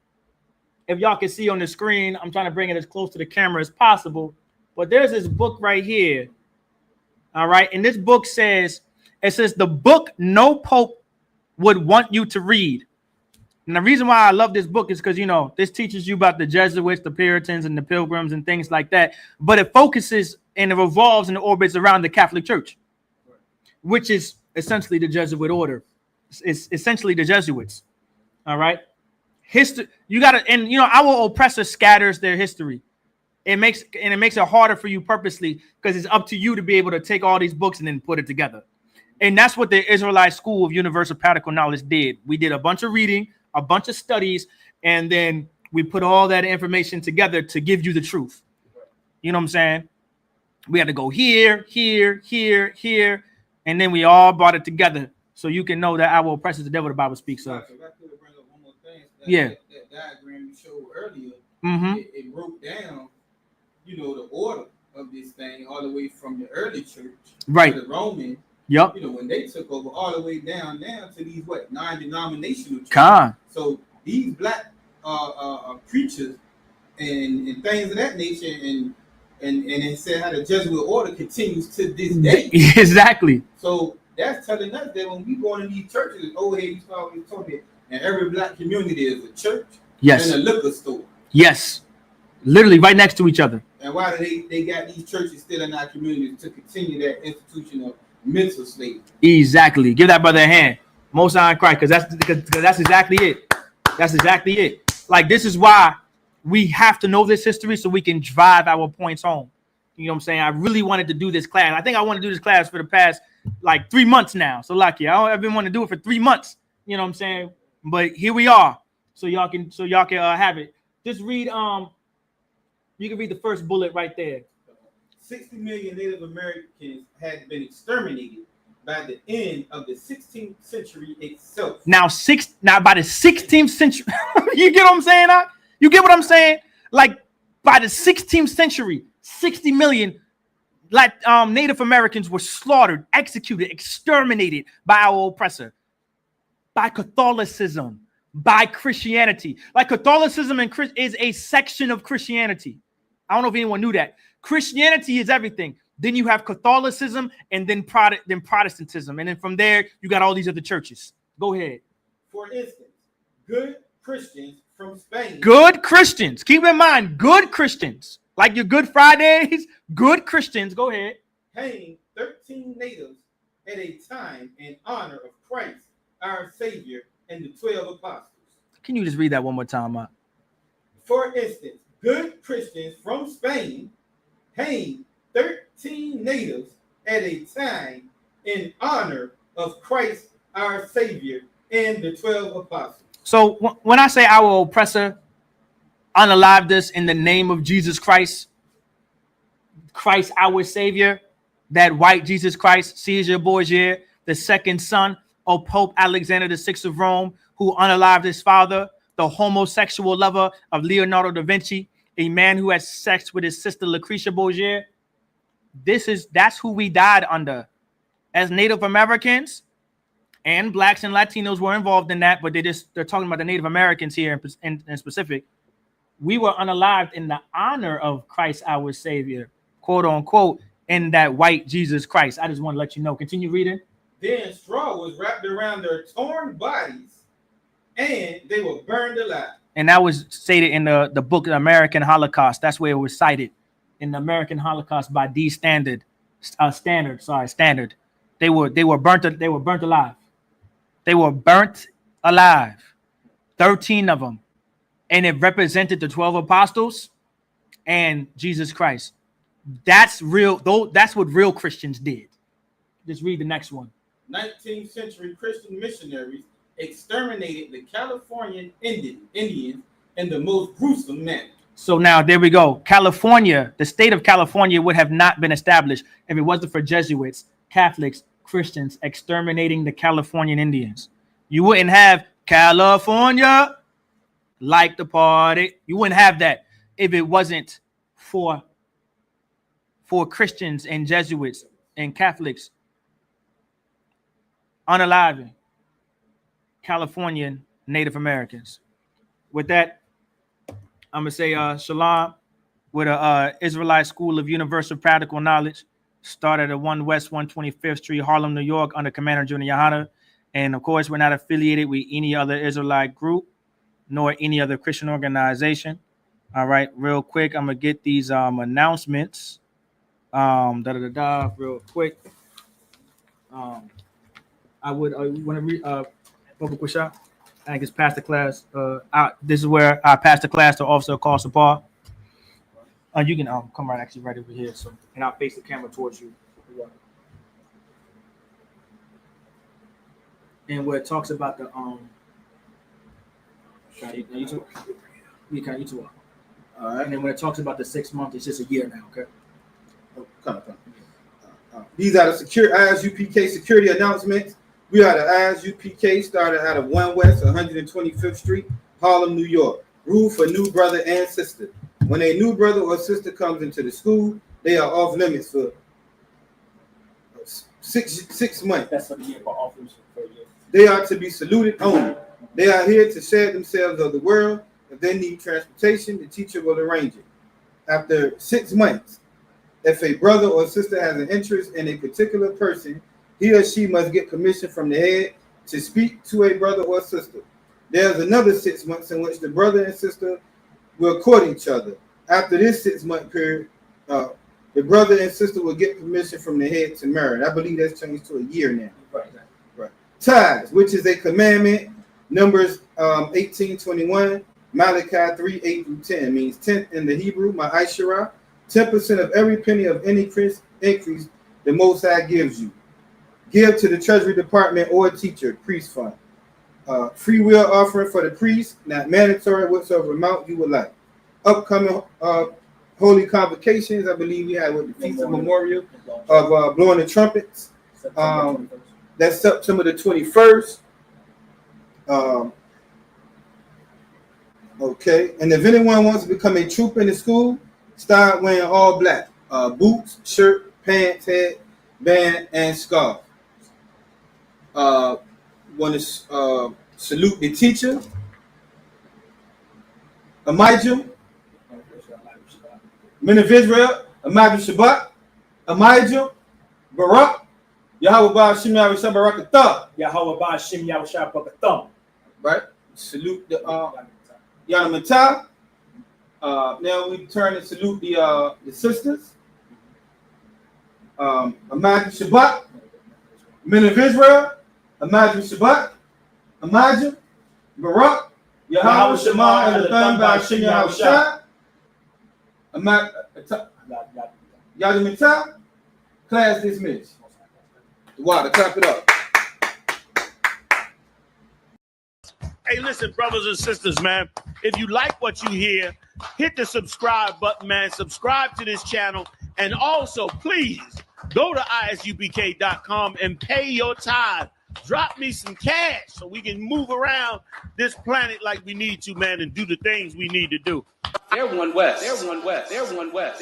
If y'all can see on the screen, I'm trying to bring it as close to the camera as possible. But there's this book right here. All right. And this book says the book no pope would want you to read. And the reason why I love this book is because, this teaches you about the Jesuits, the Puritans, and the Pilgrims and things like that. But it focuses and it revolves and it orbits around the Catholic Church, which is essentially the Jesuit order. It's essentially the Jesuits. All right. History, our oppressor scatters their history. It makes it harder for you purposely because it's up to you to be able to take all these books and then put it together. And that's what the Israelite School of Universal Practical Knowledge did. We did a bunch of reading, a bunch of studies, and then we put all that information together to give you the truth. You know what I'm saying? We had to go here, and then we all brought it together so you can know that our oppressor is the devil the Bible speaks of. Yeah. That diagram you showed earlier, mm-hmm. it broke down, the order of this thing all the way from the early church, right, to the Roman. Yep. When they took over, all the way down now to these non-denominational churches. So these black preachers and things of that nature, and it said how the Jesuit order continues to this day. Exactly. So that's telling us that when we go into these churches, you told me. And every black community is a church, yes, and a liquor store. Yes, literally right next to each other. And why do they got these churches still in our communities to continue that institution of mental slavery? Exactly. Give that brother a hand. Most High in Christ, because that's exactly it. That's exactly it. Like, this is why we have to know this history so we can drive our points home. You know what I'm saying? I really wanted to do this class. I think I want to do this class for the past 3 months now. So lucky. I've been wanting to do it for 3 months. You know what I'm saying? But here we are, so y'all can have it. Just read. You can read the first bullet right there. 60 million Native Americans had been exterminated by the end of the 16th century itself. Now by the 16th century, you get what I'm saying? You get what I'm saying? Like by the 16th century, 60 million Native Americans were slaughtered, executed, exterminated by our oppressor. By Catholicism, by Christianity. Like Catholicism is a section of Christianity. I don't know if anyone knew that. Christianity is everything. Then you have Catholicism and then Protestantism. And then from there, you got all these other churches. Go ahead. For instance, good Christians from Spain. Good Christians. Keep in mind, good Christians. Like your Good Fridays, good Christians. Go ahead. Hanged 13 natives at a time in honor of Christ, our Savior, and the 12 apostles. Can you just read that one more time, Mark? For instance, good Christians from Spain hanged 13 natives at a time in honor of Christ, our Savior, and the 12 apostles. So when I say our oppressor unalived us in the name of Jesus Christ, Christ our Savior, that white Jesus Christ, Caesar Borgia, the second son of Pope Alexander VI of Rome, who unalived his father, the homosexual lover of Leonardo da Vinci, a man who had sex with his sister Lucretia Borgia. That's who we died under. As Native Americans, and blacks and Latinos were involved in that, but they're talking about the Native Americans here in specific. We were unalived in the honor of Christ our Savior, quote unquote, in that white Jesus Christ. I just want to let you know. Continue reading. Then straw was wrapped around their torn bodies, and they were burned alive. And that was stated in the book, The American Holocaust. That's where it was cited in the American Holocaust by D. Standard. They were burnt alive. They were burnt alive. 13 of them. And it represented the 12 apostles and Jesus Christ. That's real. That's what real Christians did. Just read the next one. 19th century Christian missionaries exterminated the Californian Indians in the most gruesome manner. So now there we go. California, the state of California would have not been established if it wasn't for Jesuits, Catholics, Christians exterminating the Californian Indians. You wouldn't have California like the party. You wouldn't have that if it wasn't for Christians and Jesuits and Catholics unaliving Californian Native Americans. With that, I'm gonna say Shalom with a Israelite School of Universal Practical Knowledge, started at 1 West 125th Street, Harlem, New York, under Commander Junior Yahana. And of course, we're not affiliated with any other Israelite group, nor any other Christian organization. All right, real quick, I'm gonna get these announcements. Real quick. I would want to read Baba Kusha. I think it's past the class. This is where I passed the class to Officer Carl Sapar. You can come right over here, so and I'll face the camera towards you. And where it talks about the you too. All right. And then when it talks about the 6 months, it's just a year now. Okay. Come. These are the ISUPK security announcements. We are the ISUPK, started out of 1 West 125th Street, Harlem, New York. Rule for new brother and sister. When a new brother or sister comes into the school, they are off limits for 6 months. That's for the year, for off limits for a year. They are to be saluted only. They are here to share themselves of the world. If they need transportation, the teacher will arrange it. After 6 months, if a brother or sister has an interest in a particular person, he or she must get permission from the head to speak to a brother or sister. There's another 6 months in which the brother and sister will court each other. After this 6 month period, the brother and sister will get permission from the head to marry. I believe that's changed to a year now. Right. Tithes, which is a commandment, Numbers 18:21, Malachi 3:8-10, means 10th in the Hebrew, Ma'ashirah, 10% of every penny of any increase the Most High gives you. Give to the Treasury Department or teacher, priest fund. Free will offering for the priest, not mandatory, whatsoever amount you would like. Upcoming holy convocations, I believe we had with the Feast of Memorial of blowing the trumpets. That's September the 21st. Okay, and if anyone wants to become a trooper in the school, start wearing all black. Boots, shirt, pants, head, band, and scarf. Want to salute the teacher, Amijah, men of Israel, Amijah Shabbat, Amijah, Barak, Yahweh Ba'ashim Yahushua Barakatah. Yahweh Ba'ashim Yahushua Barakatah. Right? Salute the Yanamatah. Now we turn and salute the sisters. Amijah Shabbat, men of Israel, Amijah Shabbat, Amijah, Barak, Yahweh Shema and the Thun Ba'ashim Yahushua. Yadamitah, class dismissed. Wow, clap it up. Hey, listen, brothers and sisters, man. If you like what you hear, hit the subscribe button, man. Subscribe to this channel And also, please go to ISUPK.com and pay your tithe. Drop me some cash so we can move around this planet like we need to, man, and do the things we need to do. Everyone west. Everyone west. Everyone west.